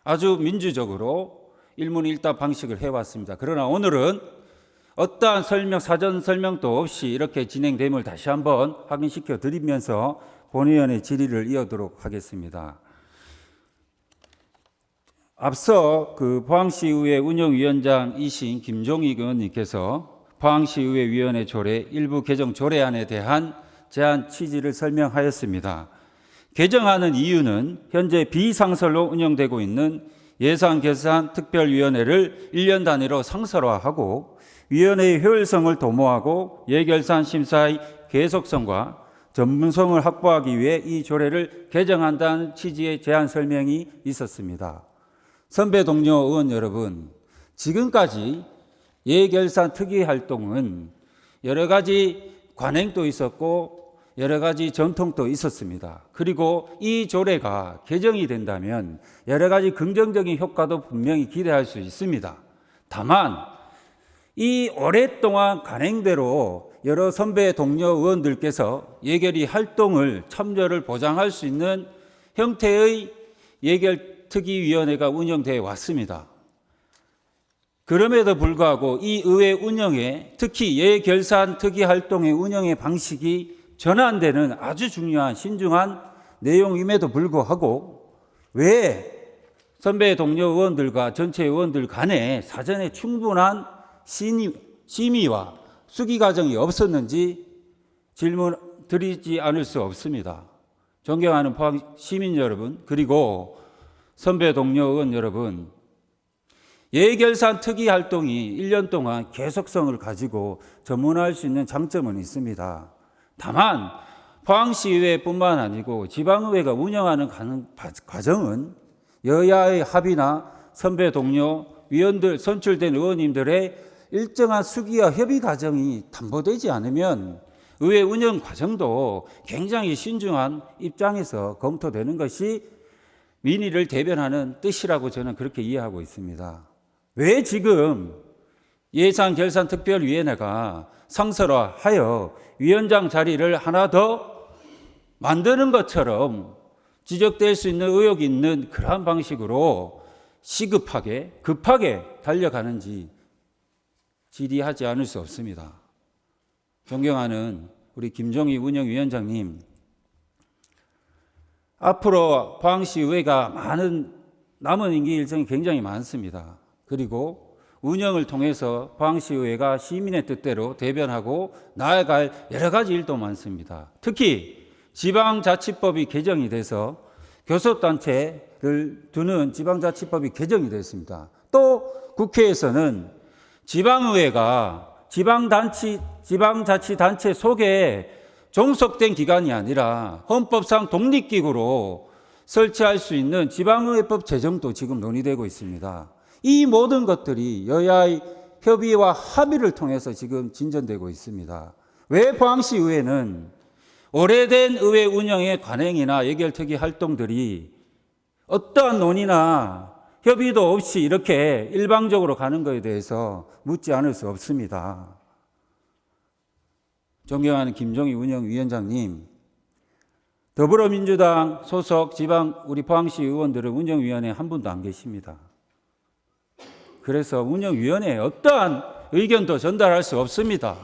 아주 민주적으로 일문일답 방식을 해왔습니다. 그러나 오늘은 어떠한 사전 설명도 없이 이렇게 진행됨을 다시 한번 확인시켜 드리면서 본의원의 질의를 이어도록 하겠습니다. 앞서 포항시의회 운영위원장이신 김종익 의원님께서 포항시의회 위원회 조례 일부 개정 조례안에 대한 제안 취지를 설명하였습니다. 개정하는 이유는 현재 비상설로 운영되고 있는 예산결산특별위원회를 1년 단위로 상설화하고 위원회의 효율성을 도모하고 예결산 심사의 계속성과 전문성을 확보하기 위해 이 조례를 개정한다는 취지의 제안 설명이 있었습니다. 선배 동료 의원 여러분, 지금까지 예결산 특위 활동은 여러 가지 관행도 있었고 여러 가지 전통도 있었습니다. 그리고 이 조례가 개정이 된다면 여러 가지 긍정적인 효과도 분명히 기대할 수 있습니다. 다만 이 오랫동안 관행대로 여러 선배 동료 의원들께서 예결위 활동을 참여를 보장할 수 있는 형태의 예결특위위원회가 운영되어 왔습니다. 그럼에도 불구하고 이 의회 운영에 특히 예결산 특위 활동의 운영의 방식이 전환되는 아주 중요한 신중한 내용임에도 불구하고 왜 선배 동료 의원들과 전체 의원들 간에 사전에 충분한 심의와 수기 과정이 없었는지 질문 드리지 않을 수 없습니다. 존경하는 포항 시민 여러분, 그리고 선배 동료 의원 여러분, 예결산 특위 활동이 1년 동안 계속성을 가지고 전문화할 수 있는 장점은 있습니다. 다만 포항시의회뿐만 아니고 지방의회가 운영하는 과정은 여야의 합의나 선배 동료 위원들, 선출된 의원님들의 일정한 수기와 협의 과정이 담보되지 않으면 의회 운영 과정도 굉장히 신중한 입장에서 검토되는 것이 민의를 대변하는 뜻이라고 저는 그렇게 이해하고 있습니다. 왜 지금 예산결산특별위원회가 상설화하여 위원장 자리를 하나 더 만드는 것처럼 지적될 수 있는 의혹이 있는 그러한 방식으로 시급하게 급하게 달려가는지 질의하지 않을 수 없습니다. 존경하는 우리 김종익 운영위원장님, 앞으로 포항시의회가 많은 남은 임기 일정이 굉장히 많습니다. 그리고 운영을 통해서 포항시의회가 시민의 뜻대로 대변하고 나아갈 여러 가지 일도 많습니다. 특히 지방자치법이 개정이 돼서 교섭단체를 두는 지방자치법이 개정이 됐습니다. 또 국회에서는 지방의회가 지방자치단체 속에 종속된 기관이 아니라 헌법상 독립기구로 설치할 수 있는 지방의회법 제정도 지금 논의되고 있습니다. 이 모든 것들이 여야의 협의와 합의를 통해서 지금 진전되고 있습니다. 왜 포항시의회는 오래된 의회 운영의 관행이나 예결특위 활동들이 어떠한 논의나 협의도 없이 이렇게 일방적으로 가는 것에 대해서 묻지 않을 수 없습니다. 존경하는 김종희 운영위원장님, 더불어민주당 소속 지방 우리 포항시 의원들은 운영위원회에 한 분도 안 계십니다. 그래서 운영위원회에 어떠한 의견도 전달할 수 없습니다.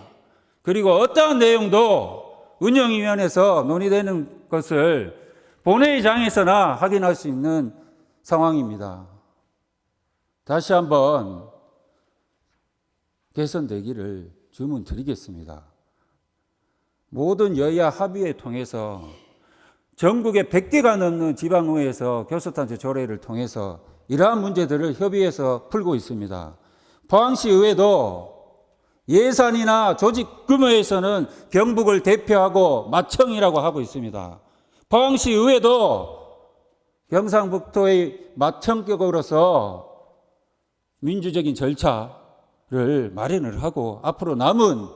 그리고 어떠한 내용도 운영위원회에서 논의되는 것을 본회의장에서나 확인할 수 있는 상황입니다. 다시 한번 개선되기를 주문드리겠습니다. 모든 여야 합의회 통해서 전국에 100개가 넘는 지방의회에서 교섭단체 조례를 통해서 이러한 문제들을 협의해서 풀고 있습니다. 포항시 의회도 예산이나 조직 규모에서는 경북을 대표하고 맏청이라고 하고 있습니다. 포항시 의회도 경상북도의 맏청격으로서 민주적인 절차를 마련을 하고 앞으로 남은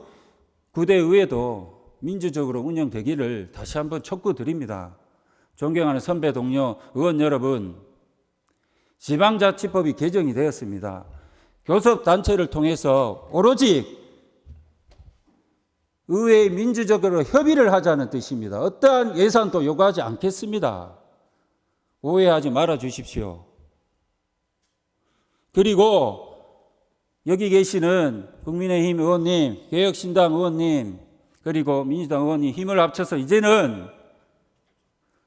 9대 의회도 민주적으로 운영되기를 다시 한번 촉구드립니다. 존경하는 선배 동료 의원 여러분, 지방자치법이 개정이 되었습니다. 교섭단체를 통해서 오로지 의회에 민주적으로 협의를 하자는 뜻입니다. 어떠한 예산도 요구하지 않겠습니다. 오해하지 말아 주십시오. 그리고 여기 계시는 국민의힘 의원님, 개혁신당 의원님, 그리고 민주당 의원님 힘을 합쳐서 이제는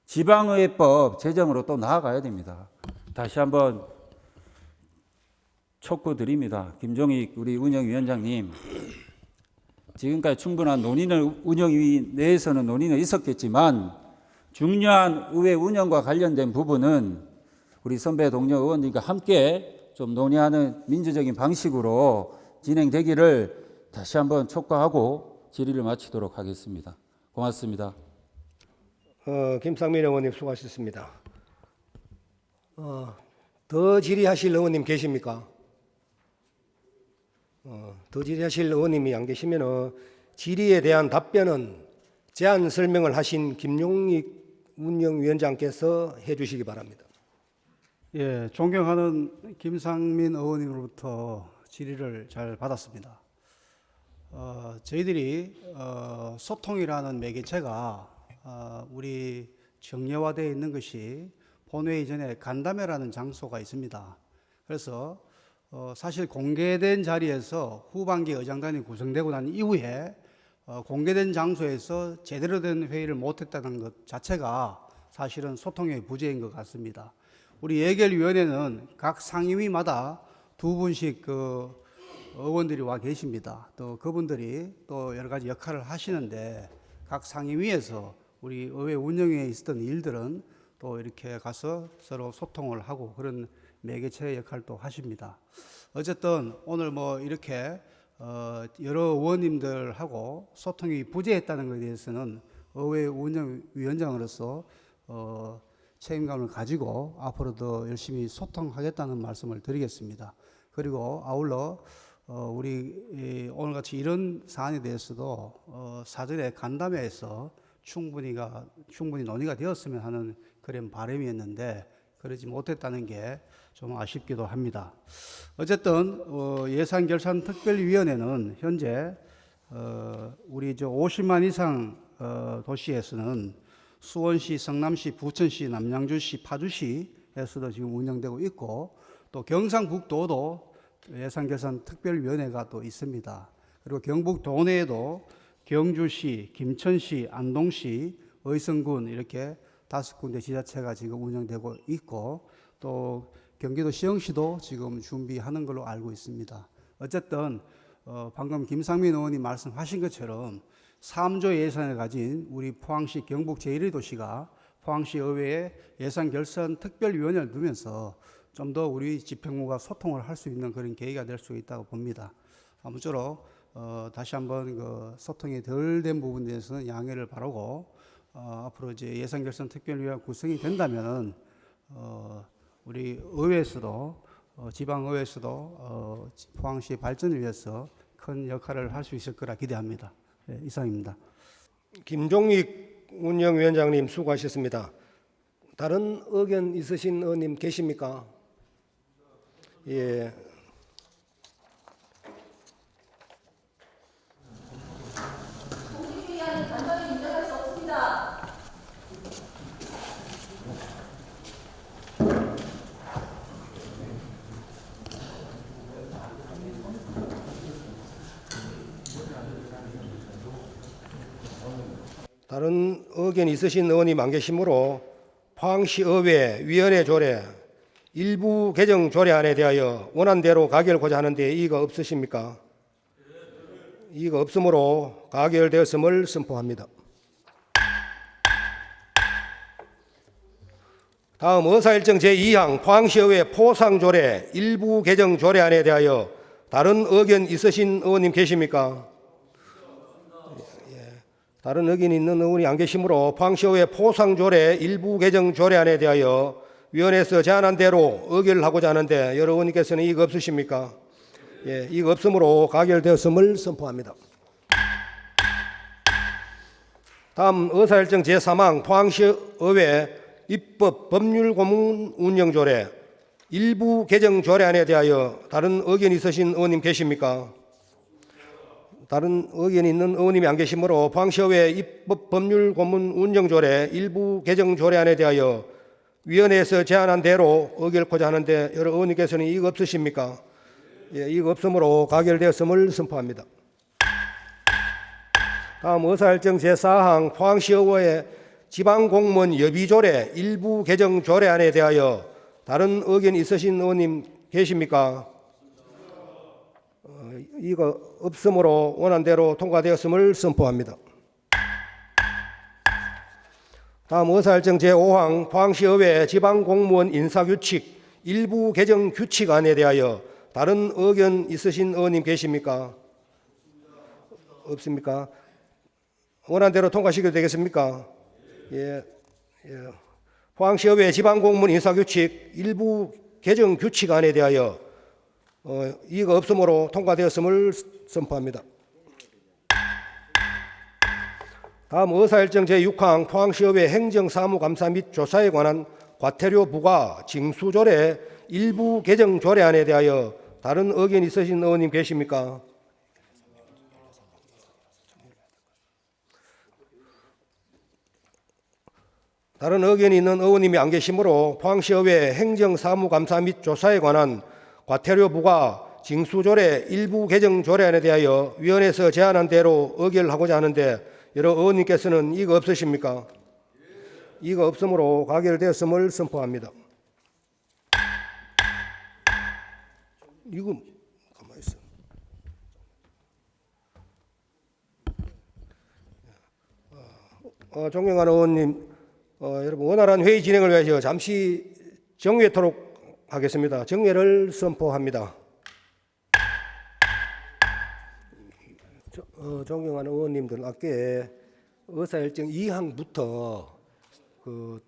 지방의회법 제정으로 또 나아가야 됩니다. 다시 한번 촉구드립니다. 김종희 우리 운영위원장님, 지금까지 충분한 논의는 운영위 내에서는 논의는 있었겠지만 중요한 의회 운영과 관련된 부분은 우리 선배 동료 의원님과 함께 좀 논의하는 민주적인 방식으로 진행되기를 다시 한번 촉구하고 질의를 마치도록 하겠습니다. 고맙습니다. 김상민 의원님 수고하셨습니다. 더 질의하실 의원님 계십니까? 더 질의하실 의원님이 안 계시면 질의에 대한 답변은 제안 설명을 하신 김용익 운영위원장께서 해주시기 바랍니다. 예, 존경하는 김상민 의원님으로부터 질의를 잘 받았습니다. 저희들이 소통이라는 매개체가 우리 정례화되어 있는 것이 본회의 전에 간담회라는 장소가 있습니다. 그래서 사실 공개된 자리에서 후반기 의장단이 구성되고 난 이후에 공개된 장소에서 제대로 된 회의를 못했다는 것 자체가 사실은 소통의 부재인 것 같습니다. 우리 예결위원회는 각 상임위마다 2분씩 의원들이 와 계십니다. 또 그분들이 또 여러 가지 역할을 하시는데 각 상임위에서 우리 의회 운영에 있었던 일들은 또 이렇게 가서 서로 소통을 하고 그런 매개체 역할도 하십니다. 어쨌든 오늘 뭐 이렇게 여러 의원님들하고 소통이 부재했다는 것에 대해서는 의회 운영위원장으로서 책임감을 가지고 앞으로도 열심히 소통하겠다는 말씀을 드리겠습니다. 그리고 아울러 우리 오늘같이 이런 사안에 대해서도 사전에 간담회에서 충분히 논의가 되었으면 하는 그런 바람이었는데 그러지 못했다는 게 좀 아쉽기도 합니다. 어쨌든 예산결산특별위원회는 현재 우리 50만 이상 도시에서는 수원시, 성남시, 부천시, 남양주시, 파주시에서도 지금 운영되고 있고 또 경상북도도 예산결산특별위원회가 또 있습니다. 그리고 경북 도내에도 경주시, 김천시, 안동시, 의성군 이렇게 5군데 지자체가 지금 운영되고 있고 또 경기도 시흥시도 지금 준비하는 걸로 알고 있습니다. 어쨌든 방금 김상민 의원이 말씀하신 것처럼 3조 예산을 가진 우리 포항시 경북 제1의 포항시 의회에 예산결산특별위원회를 두면서 좀 더 우리 집행부가 소통을 할 수 있는 그런 계기가 될 수 있다고 봅니다. 아무쪼록 다시 한번 소통이 덜 된 부분에 대해서는 양해를 바라고 앞으로 이제 예산결산특별위원회 구성이 된다면은 우리 의회에서도 지방의회에서도 포항시 발전을 위해서 큰 역할을 할 수 있을 거라 기대합니다. 네, 이상입니다. 김종익 운영위원장님 수고하셨습니다. 다른 의견 있으신 의원님 계십니까? 예. 의견 있으신 의원님 안 계시므로 포항시의회 위원회 조례 일부 개정 조례안에 대하여 원안대로 가결하고자 하는데 이의가 없으십니까? 이의가 없으므로 가결되었음을 선포합니다. 다음 의사일정 제2항 포항시의회 포상조례 일부 개정 조례안에 대하여 다른 의견 있으신 의원님 계십니까? 다른 의견 있는 의원이 안 계시므로 포항시의회 포상조례 일부 개정 조례안에 대하여 위원회에서 제안한 대로 의결을 하고자 하는데 여러 의원님께서는 이의가 없으십니까? 예, 이의가 없으므로 가결되었음을 선포합니다. 다음 의사일정 제3항 포항시의회 입법 법률 고문 운영 조례 일부 개정 조례안에 대하여 다른 의견 있으신 의원님 계십니까? 다른 의견 있는 의원님이 안 계시므로 포항시의회 입법 법률 고문 운영 조례 일부 개정 조례안에 대하여 위원회에서 제안한 대로 의결하고자 하는데 여러 의원님께서는 이의가 없으십니까? 예, 이의가 없으므로 가결되었음을 선포합니다. 다음 의사일정 제4항 포항시의회 지방공무원 여비조례 일부 개정 조례안에 대하여 다른 의견 있으신 의원님 계십니까? 이의가 없으므로 원안대로 통과되었음을 선포합니다. 다음 의사일정 제5항 포항시의회 지방공무원 인사규칙 일부 개정 규칙안에 대하여 다른 의견 있으신 의원님 계십니까? 없습니까? 원안대로 통과시켜도 되겠습니까? 예. 포항시의회 지방공무원 인사규칙 일부 개정 규칙안에 대하여 이의가 없으므로 통과되었음을 선포합니다. 다음 의사일정 제6항 포항시의회 행정사무감사 및 조사에 관한 과태료 부과 징수조례 일부 개정 조례안에 대하여 다른 의견 있으신 의원님 계십니까? 다른 의견이 있는 의원님이 안 계시므로 포항시의회 행정사무감사 및 조사에 관한 과태료 부과 징수조례 일부 개정 조례안에 대하여 위원회에서 제안한 대로 의결하고자 하는데 여러 의원님께서는 이의가 없으십니까? 이의가 없으므로 가결되었음을 선포합니다. 이거 가만히 있어. 존경하는 의원님, 여러분 원활한 회의 진행을 위해서 잠시 정회토록 하겠습니다. 정회를 선포합니다. 존경하는 의원님들, 아까 의사일정 2항부터 그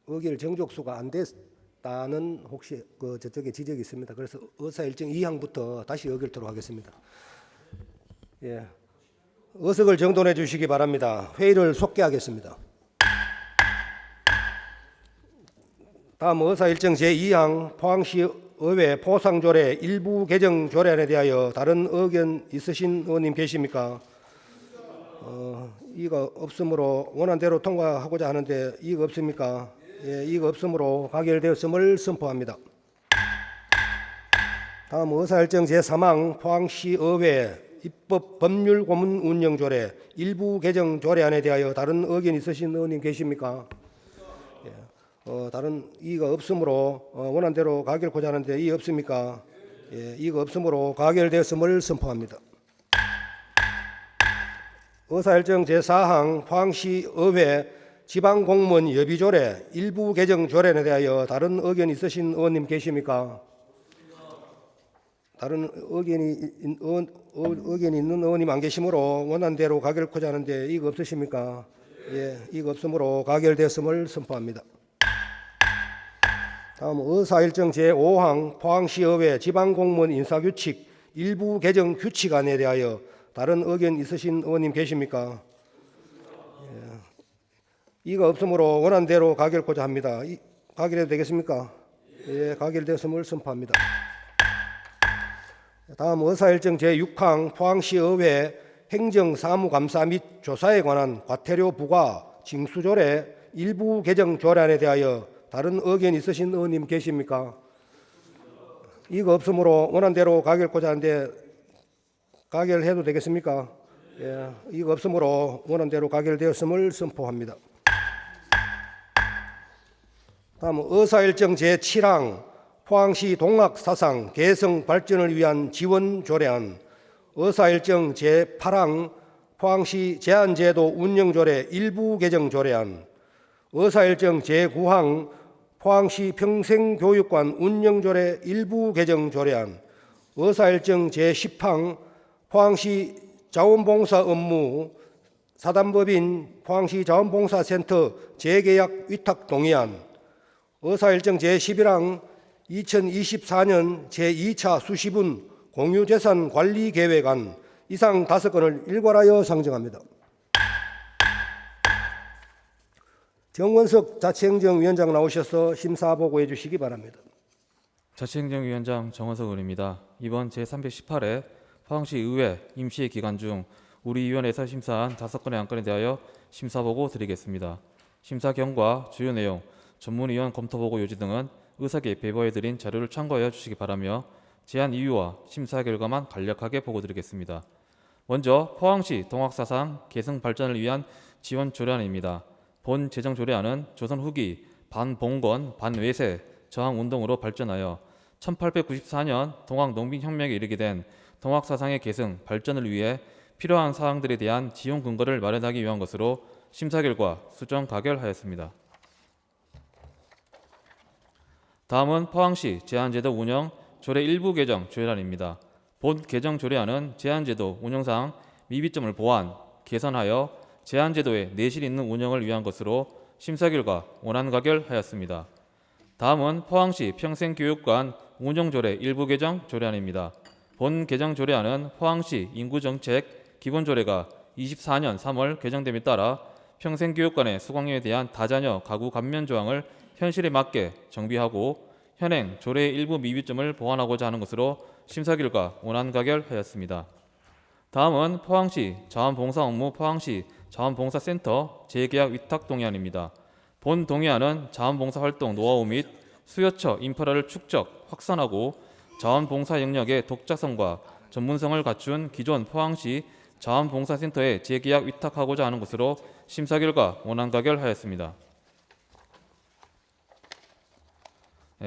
의결 정족수가 안 됐다는 혹시 저쪽에 지적이 있습니다. 그래서 의사일정 2항부터 다시 의결토록 하겠습니다. 예, 의석을 정돈해 주시기 바랍니다. 회의를 속개하겠습니다. 다음 의사일정 제2항 포항시의회 포상조례 일부 개정 조례안에 대하여 다른 의견 있으신 의원님 계십니까? 이의가 없으므로 원안대로 통과하고자 하는데 이의가 없습니까? 예, 이의가 없으므로 가결되었음을 선포합니다. 다음 의사일정 제3항 포항시의회 입법 법률 고문 운영 조례 일부 개정 조례안에 대하여 다른 의견 있으신 의원님 계십니까? 다른 이의가 없으므로 원안대로 가결하고자 하는데 이의 없습니까? 예, 이의가 없으므로 가결되었음을 선포합니다. 의사일정 제4항 포항시의회 지방공무원 여비조례 일부 개정 조례에 대하여 다른 의견 있으신 의원님 계십니까? 다른 의견이 있는 의원님 안 계시므로 원안대로 가결하고자 하는데 이의가 없으십니까? 예, 이의가 없으므로 가결되었음을 선포합니다. 다음 의사일정 제5항 포항시의회 지방공무원 인사규칙 일부 개정 규칙안에 대하여 다른 의견 있으신 의원님 계십니까? 예. 이의가 없으므로 원안대로 가결하고자 합니다. 가결해도 되겠습니까? 예, 가결되었음을 선포합니다. 다음 의사일정 제6항 포항시의회 행정사무감사 및 조사에 관한 과태료 부과 징수조례 일부 개정 조례안에 대하여 다른 의견 있으신 의원님 계십니까? 이거 없으므로 원안대로 가결하고자 하는데 가결해도 되겠습니까? 예, 이거 없으므로 원안대로 가결되었음을 선포합니다. 다음 의사일정 제7항 포항시 동학사상 개성 발전을 위한 지원 조례안, 의사일정 제8항 포항시 제한제도 운영조례 일부 개정 조례안, 의사일정 제9항 포항시 평생교육관 운영조례 일부 개정 조례안, 의사일정 제10항 포항시 자원봉사 업무 사단법인 포항시 자원봉사센터 재계약 위탁 동의안, 의사일정 제11항 2024년 제2차 수시분 공유재산 관리 계획안 이상 5건을 일괄하여 상정합니다. 정원석 자치행정위원장 나오셔서 심사 보고해 주시기 바랍니다. 자치행정위원장 정원석 의원입니다. 이번 제318회 포항시 의회 임시회 기간 중 우리 위원회에서 심사한 5건의 안건에 대하여 심사 보고 드리겠습니다. 심사 경과, 주요 내용, 전문위원 검토 보고 요지 등은 의사께 배부해드린 자료를 참고하여 주시기 바라며 제안 이유와 심사 결과만 간략하게 보고 드리겠습니다. 먼저 포항시 동학사상 계승 발전을 위한 지원 조례안입니다. 본 제정 조례안은 조선 후기 반봉건 반외세 저항운동으로 발전하여 1894년 동학농민혁명에 이르게 된 동학사상의 계승 발전을 위해 필요한 사항들에 대한 지원 근거를 마련하기 위한 것으로 심사 결과 수정 가결하였습니다. 다음은 포항시 제한제도 운영 조례 일부 개정 조례안입니다. 본 개정 조례안은 제한제도 운영상 미비점을 보완, 개선하여 제한제도의 내실 있는 운영을 위한 것으로 심사 결과 원안 가결하였습니다. 다음은 포항시 평생교육관 운영조례 일부 개정 조례안입니다. 본 개정 조례안은 포항시 인구정책 기본조례가 24년 3월 개정됨에 따라 평생교육관의 수강료에 대한 다자녀 가구 감면 조항을 현실에 맞게 정비하고 현행 조례의 일부 미비점을 보완하고자 하는 것으로 심사 결과 원안 가결하였습니다. 다음은 포항시 자원봉사 업무 포항시 자원봉사센터 재계약 위탁 동의안입니다. 본 동의안은 자원봉사 활동 노하우 및 수요처 인프라를 축적, 확산하고 자원봉사 영역의 독자성과 전문성을 갖춘 기존 포항시 자원봉사센터에 재계약 위탁하고자 하는 것으로 심사 결과 원안 가결하였습니다.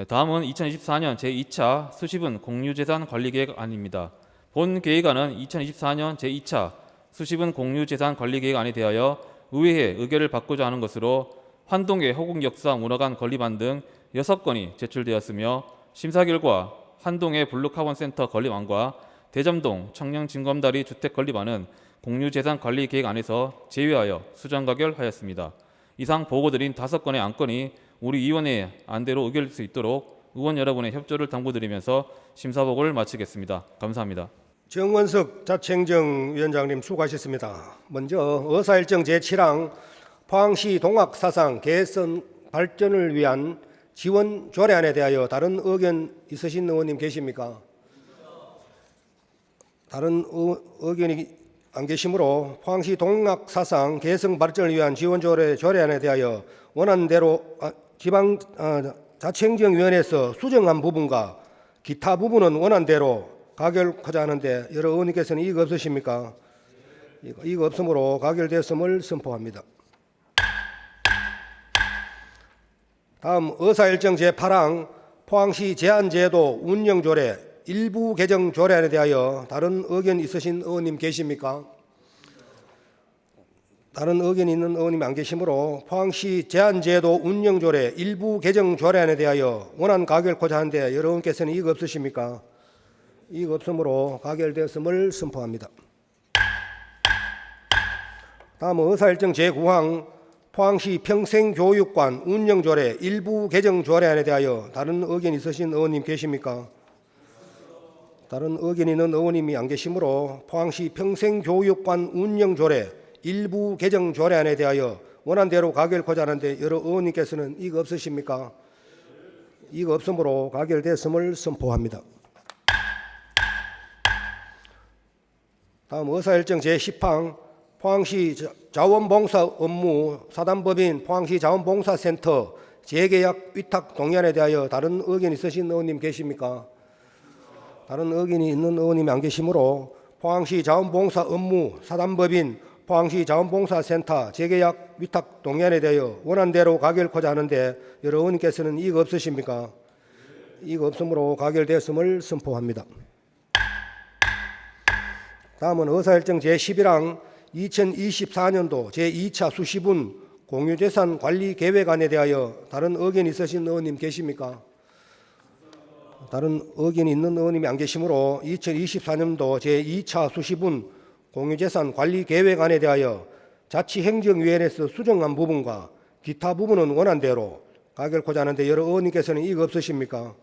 다음은 2024년 제2차 수시분 공유재산 관리계획안입니다. 본 계획안은 2024년 제2차 수시분 공유재산 관리계획안에 대하여 의회의 의결을 받고자 하는 것으로 환동계 허공역사 문화관 건립안 등 6건이 제출되었으며 심사 결과 한동의 블루카본센터 건립안과 대점동 청년진검다리 주택 건립안은 공유재산 관리계획안에서 제외하여 수정 가결하였습니다. 이상 보고드린 5건의 안건이 우리 위원회의 안대로 의결될 수 있도록 의원 여러분의 협조를 당부드리면서 심사보고를 마치겠습니다. 감사합니다. 정원석 자치행정위원장님 수고하셨습니다. 먼저 의사일정 제7항 포항시 동학사상 개선 발전을 위한 지원 조례안에 대하여 다른 의견 있으신 의원님 계십니까? 다른 의견이 안 계시므로 포항시 동학사상 개성 발전을 위한 지원 조례안에 대하여 원안대로 자치행정위원회에서 수정한 부분과 기타 부분은 원안대로 가결하자 하는데 여러 의원님께서는 이의가 없으십니까? 이의가 없으므로 가결됐음을 선포합니다. 다음 의사일정 제8항 포항시 제한제도 운영조례 일부 개정 조례안에 대하여 다른 의견 있으신 의원님 계십니까? 다른 의견이 있는 의원님이 안 계시므로 포항시 제한제도 운영조례 일부 개정 조례안에 대하여 원안 가결코자 하는데 여러 의원께서는 이의가 없으십니까? 이의가 없으므로 가결되었음을 선포합니다. 다음은 의사일정 제9항 포항시 평생교육관 운영조례 일부 개정 조례안에 대하여 다른 의견 있으신 의원님 계십니까? 다른 의견 있는 의원님이 안 계시므로 포항시 평생교육관 운영조례 일부 개정 조례안에 대하여 원안대로 가결코자 하는데 여러 의원님께서는 이의가 없으십니까? 이의가 없으므로 가결됐음을 선포합니다. 다음 의사일정 제10항 포항시 자원봉사 업무 사단법인 포항시 자원봉사센터 재계약 위탁 동의안에 대하여 다른 의견 있으신 의원님 계십니까? 다른 의견이 있는 의원님이 안 계시므로 포항시 자원봉사 업무 사단법인 포항시 자원봉사센터 재계약 위탁 동의안에 대하여 원안대로 가결코자 하는데 여러 의원님께서는 이의가 없으십니까? 이의가 없으므로 가결되었음을 선포합니다. 다음은 의사일정 제11항 2024년도 제2차 수시분 공유재산 관리 계획안에 대하여 다른 의견 있으신 의원님 계십니까? 다른 의견이 있는 의원님이 안 계시므로 2024년도 제2차 수시분 공유재산 관리 계획안에 대하여 자치행정위원회에서 수정한 부분과 기타 부분은 원안대로 가결코자 하는데 여러 의원님께서는 이의가 없으십니까?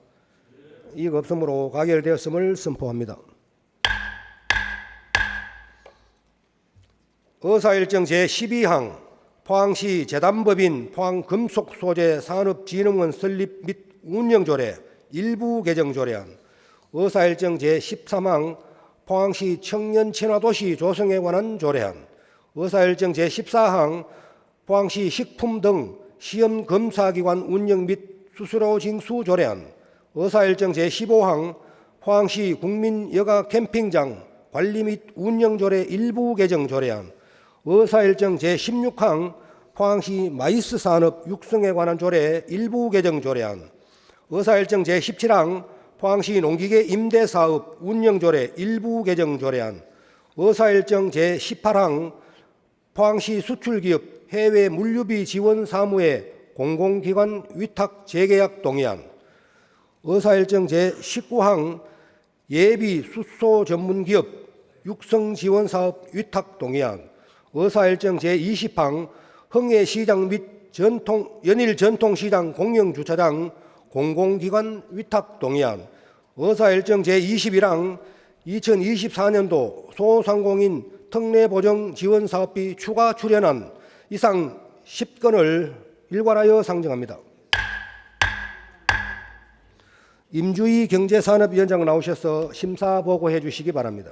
이의가 없으므로 가결되었음을 선포합니다. 의사일정 제12항 포항시 재단법인 포항금속소재산업진흥원 설립 및 운영조례 일부 개정 조례안, 의사일정 제13항 포항시 청년친화도시 조성에 관한 조례안, 의사일정 제14항 포항시 식품 등 시험검사기관 운영 및 수수료 징수 조례안, 의사일정 제15항 포항시 국민여가 캠핑장 관리 및 운영 조례 일부 개정 조례안, 의사일정 제16항 포항시 마이스 산업 육성에 관한 조례 일부 개정 조례안, 의사일정 제17항 포항시 농기계 임대사업 운영조례 일부 개정 조례안, 의사일정 제18항 포항시 수출기업 해외 물류비 지원 사무의 공공기관 위탁 재계약 동의안, 의사일정 제19항 예비 수소 전문기업 육성 지원 사업 위탁 동의안, 의사일정 제20항 흥해시장 및 연일 전통시장 공영주차장 공공기관 위탁 동의안, 의사일정 제21항 2024년도 소상공인 특례보정 지원사업비 추가 출연안 이상 10건을 일괄하여 상정합니다. 임주희 경제산업위원장 나오셔서 심사보고해 주시기 바랍니다.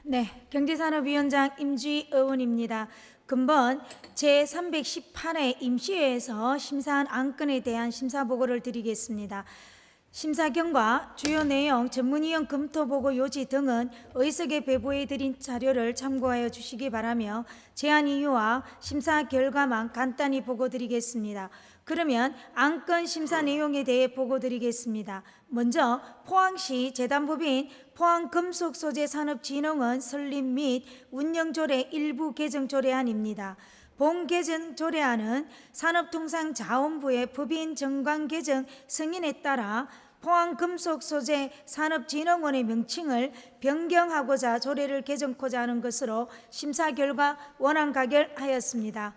네, 경제산업위원장 임주희 의원입니다. 근본 제318회 임시회에서 심사한 안건에 대한 심사보고를 드리겠습니다. 심사 경과, 주요 내용, 전문위원 검토보고 요지 등은 의석에 배부해드린 자료를 참고하여 주시기 바라며 제안 이유와 심사 결과만 간단히 보고드리겠습니다. 그러면 안건 심사 내용에 대해 보고드리겠습니다. 먼저 포항시 재단법인 포항금속소재산업진흥원 설립 및 운영조례 일부 개정 조례안입니다. 본 개정 조례안은 산업통상자원부의 법인 정관 개정 승인에 따라 포항금속소재산업진흥원의 명칭을 변경하고자 조례를 개정코자 하는 것으로 심사 결과 원안 가결하였습니다.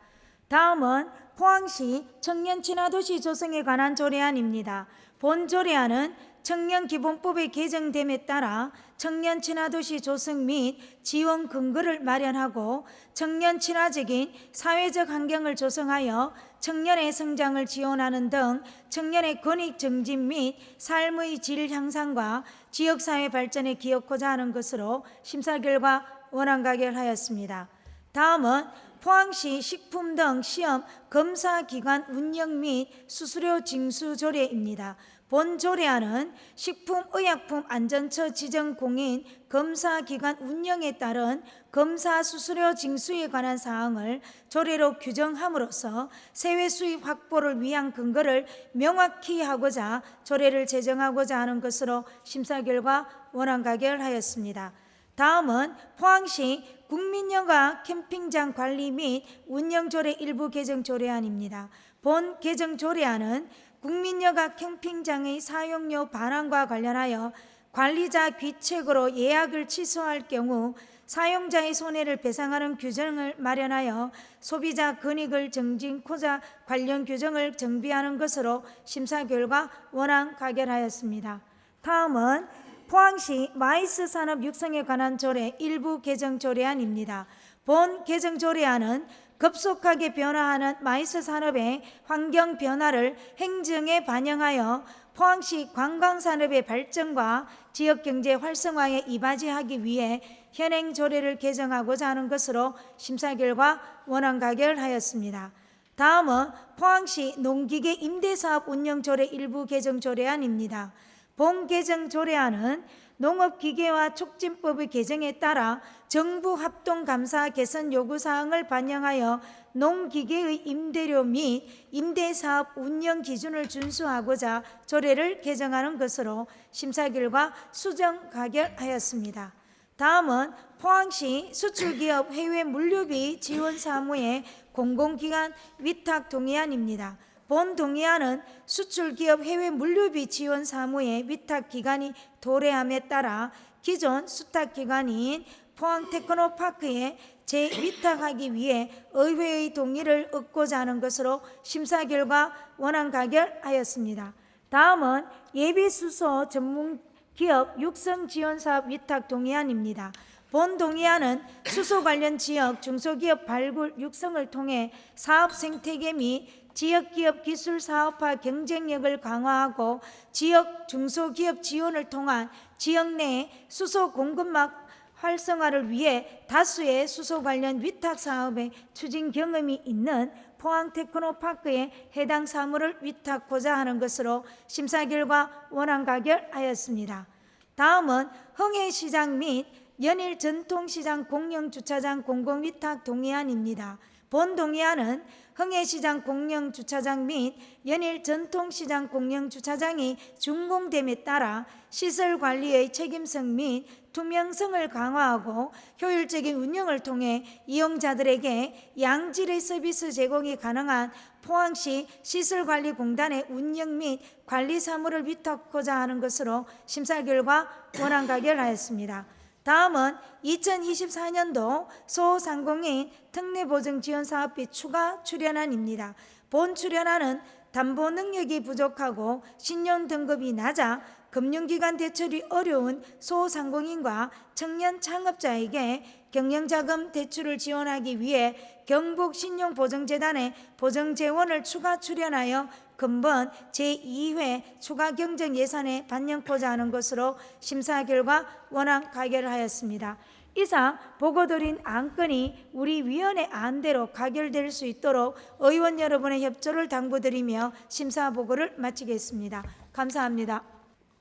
다음은 포항시 청년친화도시 조성에 관한 조례안입니다. 본 조례안은 청년기본법의 개정됨에 따라 청년친화도시 조성 및 지원 근거를 마련하고 청년친화적인 사회적 환경을 조성하여 청년의 성장을 지원하는 등 청년의 권익 증진 및 삶의 질 향상과 지역사회 발전에 기여하고자 하는 것으로 심사 결과 원안 가결하였습니다. 다음은 포항시 식품 등 시험 검사기관 운영 및 수수료 징수 조례입니다. 본 조례안은 식품의약품 안전처 지정 공인 검사기관 운영에 따른 검사 수수료 징수에 관한 사항을 조례로 규정함으로써 세외 수입 확보를 위한 근거를 명확히 하고자 조례를 제정하고자 하는 것으로 심사 결과 원안 가결하였습니다. 다음은 포항시 국민여가 캠핑장 관리 및 운영조례 일부 개정 조례안입니다. 본 개정 조례안은 국민여가 캠핑장의 사용료 반환과 관련하여 관리자 귀책으로 예약을 취소할 경우 사용자의 손해를 배상하는 규정을 마련하여 소비자 권익을 증진코자 관련 규정을 정비하는 것으로 심사 결과 원안 가결하였습니다. 다음은 포항시 마이스 산업 육성에 관한 조례 일부 개정 조례안입니다. 본 개정 조례안은 급속하게 변화하는 마이스 산업의 환경 변화를 행정에 반영하여 포항시 관광산업의 발전과 지역경제 활성화에 이바지하기 위해 현행 조례를 개정하고자 하는 것으로 심사 결과 원안 가결하였습니다. 다음은 포항시 농기계 임대사업 운영조례 일부 개정 조례안입니다. 본 개정 조례안은 농업기계화 촉진법의 개정에 따라 정부 합동감사 개선 요구사항을 반영하여 농기계의 임대료 및 임대사업 운영 기준을 준수하고자 조례를 개정하는 것으로 심사 결과 수정 가결하였습니다. 다음은 포항시 수출기업 해외 물류비 지원 사무의 공공기관 위탁 동의안입니다. 본 동의안은 수출기업 해외 물류비 지원 사무의 위탁기관이 도래함에 따라 기존 수탁기관인 포항테크노파크에 재위탁하기 위해 의회의 동의를 얻고자 하는 것으로 심사 결과 원안 가결하였습니다. 다음은 예비수소 전문기업 육성지원사업 위탁 동의안입니다. 본 동의안은 수소 관련 지역 중소기업 발굴 육성을 통해 사업 생태계 및 지역기업 기술 사업화 경쟁력을 강화하고 지역 중소기업 지원을 통한 지역 내 수소 공급망 활성화를 위해 다수의 수소 관련 위탁 사업의 추진 경험이 있는 포항테크노파크에 해당 사무를 위탁하고자 하는 것으로 심사 결과 원안 가결하였습니다. 다음은 흥해시장 및 연일 전통시장 공영주차장 공공위탁 동의안입니다. 본 동의안은 흥해시장 공영주차장 및 연일 전통시장 공영주차장이 준공됨에 따라 시설관리의 책임성 및 투명성을 강화하고 효율적인 운영을 통해 이용자들에게 양질의 서비스 제공이 가능한 포항시 시설관리공단의 운영 및 관리 사무를 위탁하고자 하는 것으로 심사 결과 원안 가결하였습니다. 다음은 2024년도 소상공인 특례보증지원사업비 추가 출연안입니다. 본 출연안은 담보 능력이 부족하고 신용등급이 낮아 금융기관 대출이 어려운 소상공인과 청년 창업자에게 경영자금 대출을 지원하기 위해 경북신용보증재단의 보증재원을 추가 출연하여 근본 제2회 추가경정 예산에 반영하고자 하는 것으로 심사 결과 원안 가결하였습니다. 이상 보고드린 안건이 우리 위원회 안대로 가결될 수 있도록 의원 여러분의 협조를 당부드리며 심사 보고를 마치겠습니다. 감사합니다.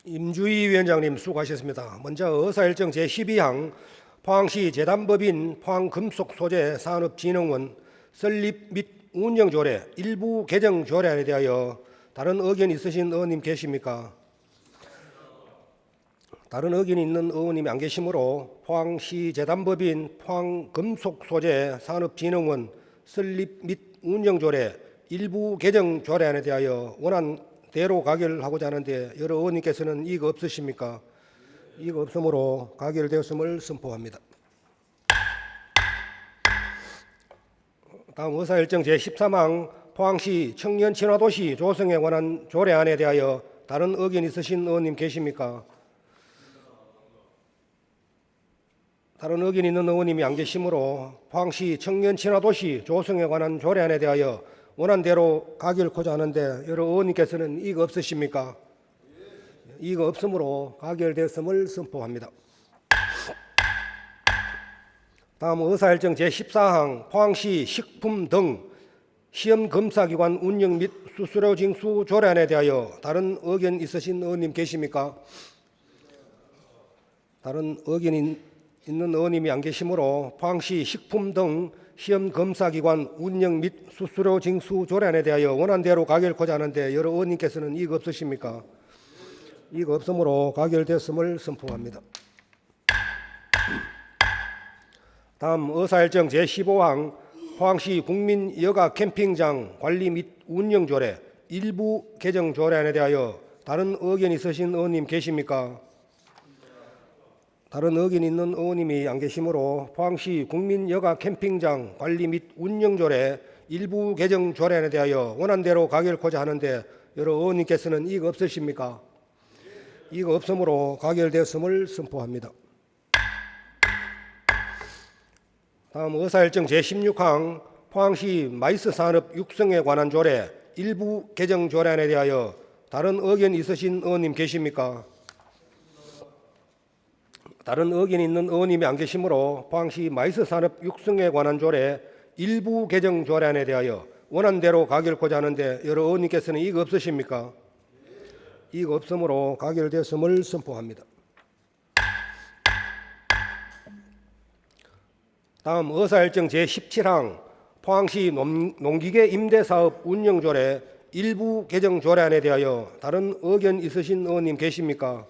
임주희 위원장님 수고하셨습니다. 먼저 의사일정 제12항 포항시 재단법인 포항금속소재 산업진흥원 설립 및 운영조례 일부 개정 조례안에 대하여 다른 의견 있으신 의원님 계십니까? 다른 의견이 있는 의원님이 안 계시므로 포항시 재단법인 포항금속소재 산업진흥원 설립 및 운영조례 일부 개정 조례안에 대하여 원안대로 가결하고자 하는데 여러 의원님께서는 이의가 없으십니까? 이의가 없으므로 가결되었음을 선포합니다. 다음 의사일정 제13항 포항시 청년 친화도시 조성에 관한 조례안에 대하여 다른 의견 있으신 의원님 계십니까? 다른 의견 있는 의원님이 안 계시므로 포항시 청년 친화도시 조성에 관한 조례안에 대하여 원안대로 가결하고자 하는데 여러 의원님께서는 이의가 없으십니까? 이의가 없으므로 가결되었음을 선포합니다. 다음 의사일정 제14항 포항시 식품 등 시험검사기관 운영 및 수수료 징수 조례안에 대하여 다른 의견 있으신 의원님 계십니까? 다른 의견이 있는 의원님이 안 계시므로 포항시 식품 등 시험검사기관 운영 및 수수료 징수 조례안에 대하여 원안대로 가결하고자 하는데 여러 의원님께서는 이의가 없으십니까? 이의가 없으므로 가결되었음을 선포합니다. 다음 의사일정 제15항 포항시 국민여가 캠핑장 관리 및 운영조례 일부 개정 조례안에 대하여 다른 의견 있으신 의원님 계십니까? 다른 의견 있는 의원님이 안 계시므로 포항시 국민여가 캠핑장 관리 및 운영조례 일부 개정 조례안에 대하여 원안대로 가결하고자 하는데 여러 의원님께서는 이의가 없으십니까? 이의가 없으므로 가결되었음을 선포합니다. 다음 의사일정 제16항 포항시 마이스 산업 육성에 관한 조례 일부 개정 조례안에 대하여 다른 의견 있으신 의원님 계십니까? 다른 의견 있는 의원님이 안 계시므로 포항시 마이스 산업 육성에 관한 조례 일부 개정 조례안에 대하여 원안대로 가결하고자 하는데 여러 의원님께서는 이의가 없으십니까? 이의가 없으므로 가결되었음을 선포합니다. 다음 의사일정 제17항 포항시 농기계 임대사업 운영조례 일부 개정 조례안에 대하여 다른 의견 있으신 의원님 계십니까?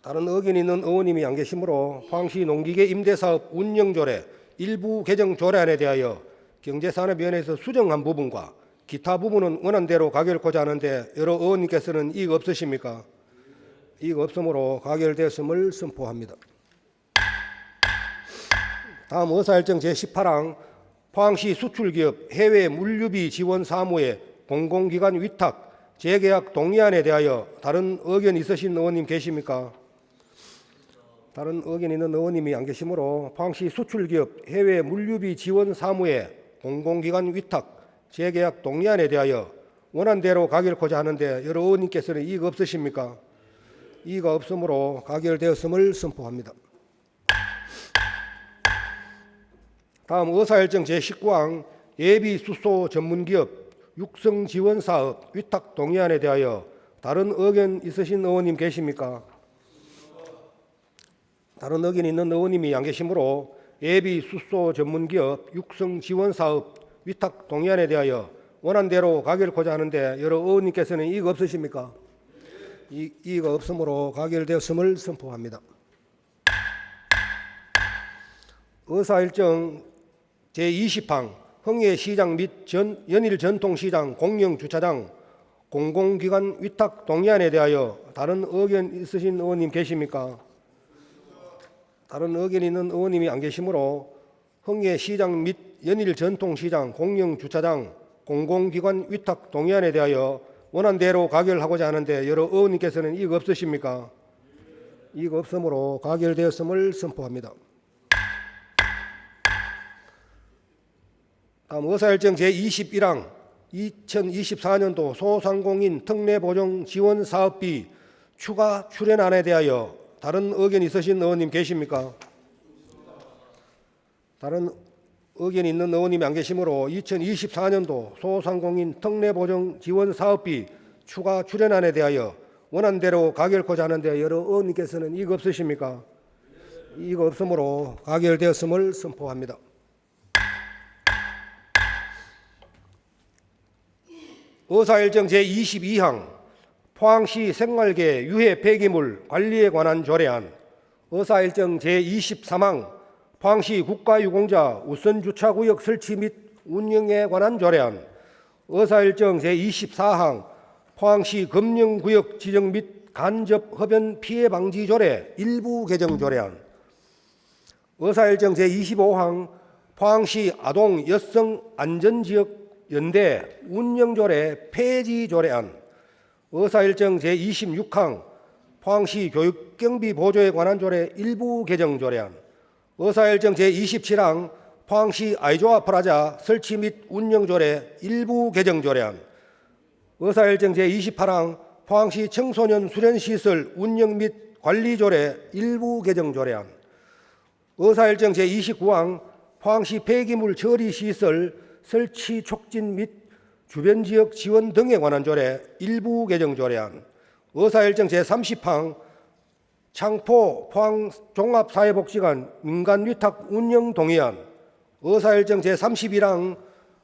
다른 의견 있는 의원님이 안 계시므로 포항시 농기계 임대사업 운영조례 일부 개정 조례안에 대하여 경제산업위원회에서 수정한 부분과 기타 부분은 원안대로 가결코자 하는데 여러 의원님께서는 이의 없으십니까? 이의 없으므로 가결되었음을 선포합니다. 다음 의사일정 제18항 포항시 수출기업 해외 물류비 지원 사무의 공공기관 위탁 재계약 동의안에 대하여 다른 의견 있으신 의원님 계십니까? 다른 의견 있는 의원님이 안 계시므로 포항시 수출기업 해외 물류비 지원 사무의 공공기관 위탁 재계약 동의안에 대하여 원안대로 가결코자 하는데 여러 의원님께서는 이의가 없으십니까? 이의가 없으므로 가결되었음을 선포합니다. 다음 의사일정 제19항 예비수소 전문기업 육성지원사업 위탁 동의안에 대하여 다른 의견 있으신 의원님 계십니까? 다른 의견 있는 의원님이 안 계시므로 예비수소 전문기업 육성지원사업 위탁 동의안에 대하여 원안대로 가결코자 하는데 여러 의원님께서는 이의가 없으십니까? 이의가 없으므로 가결되었음을 선포합니다. 의사일정 제20항 흥예시장 및 연일전통시장 공영주차장 공공기관 위탁 동의안에 대하여 다른 의견 있으신 의원님 계십니까? 다른 의견 있는 의원님이 안 계시므로 흥예시장 및 연일전통시장 공영주차장 공공기관 위탁 동의안에 대하여 원안대로 가결하고자 하는데 여러 의원님께서는 이의가 없으십니까? 이의가 없으므로 가결되었음을 선포합니다. 다음 의사일정 제21항 2024년도 소상공인 특례보정 지원 사업비 추가 출연안에 대하여 다른 의견 있으신 의원님 계십니까? 다른 의견 있는 의원님이 안 계시므로 2024년도 소상공인 특례보정 지원 사업비 추가 출연안에 대하여 원안대로 가결코자 하는데 여러 의원님께서는 이의가 없으십니까? 이의가 없으므로 가결되었음을 선포합니다. 의사일정 제22항 포항시 생활계 유해 폐기물 관리에 관한 조례안 의사일정 제23항 포항시 국가유공자 우선주차구역 설치 및 운영에 관한 조례안 의사일정 제24항 포항시 금령구역 지정 및 간접 흡연 피해 방지 조례 일부 개정 조례안 의사일정 제25항 포항시 아동 여성 안전지역 연대 운영조례 폐지 조례안 의사일정 제26항 포항시 교육경비 보조에 관한 조례 일부 개정 조례안 의사일정 제27항 포항시 아이조아 프라자 설치 및 운영조례 일부 개정 조례안 의사일정 제28항 포항시 청소년 수련시설 운영 및 관리조례 일부 개정 조례안 의사일정 제29항 포항시 폐기물 처리시설 설치 촉진 및 주변 지역 지원 등에 관한 조례 일부 개정 조례안 의사일정 제30항 창포 포항 종합사회복지관 민간위탁 운영 동의안 의사일정 제31항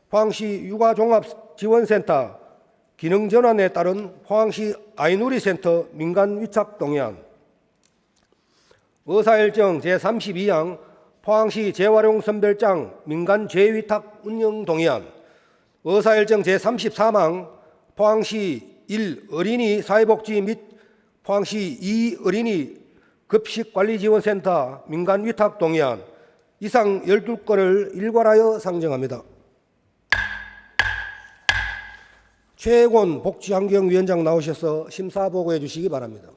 포항시 육아종합지원센터 기능전환에 따른 포항시 아이누리센터 민간위탁 동의안 의사일정 제32항 포항시 재활용선별장 민간 재위탁 운영 동의안 의사일정 제33항 포항시 1 어린이 사회복지 및 포항시 2 어린이 급식관리지원센터 민간 위탁 동의안 이상 12건을 일괄하여 상정합니다. 최혜곤 복지환경위원장 나오셔서 심사 보고해 주시기 바랍니다.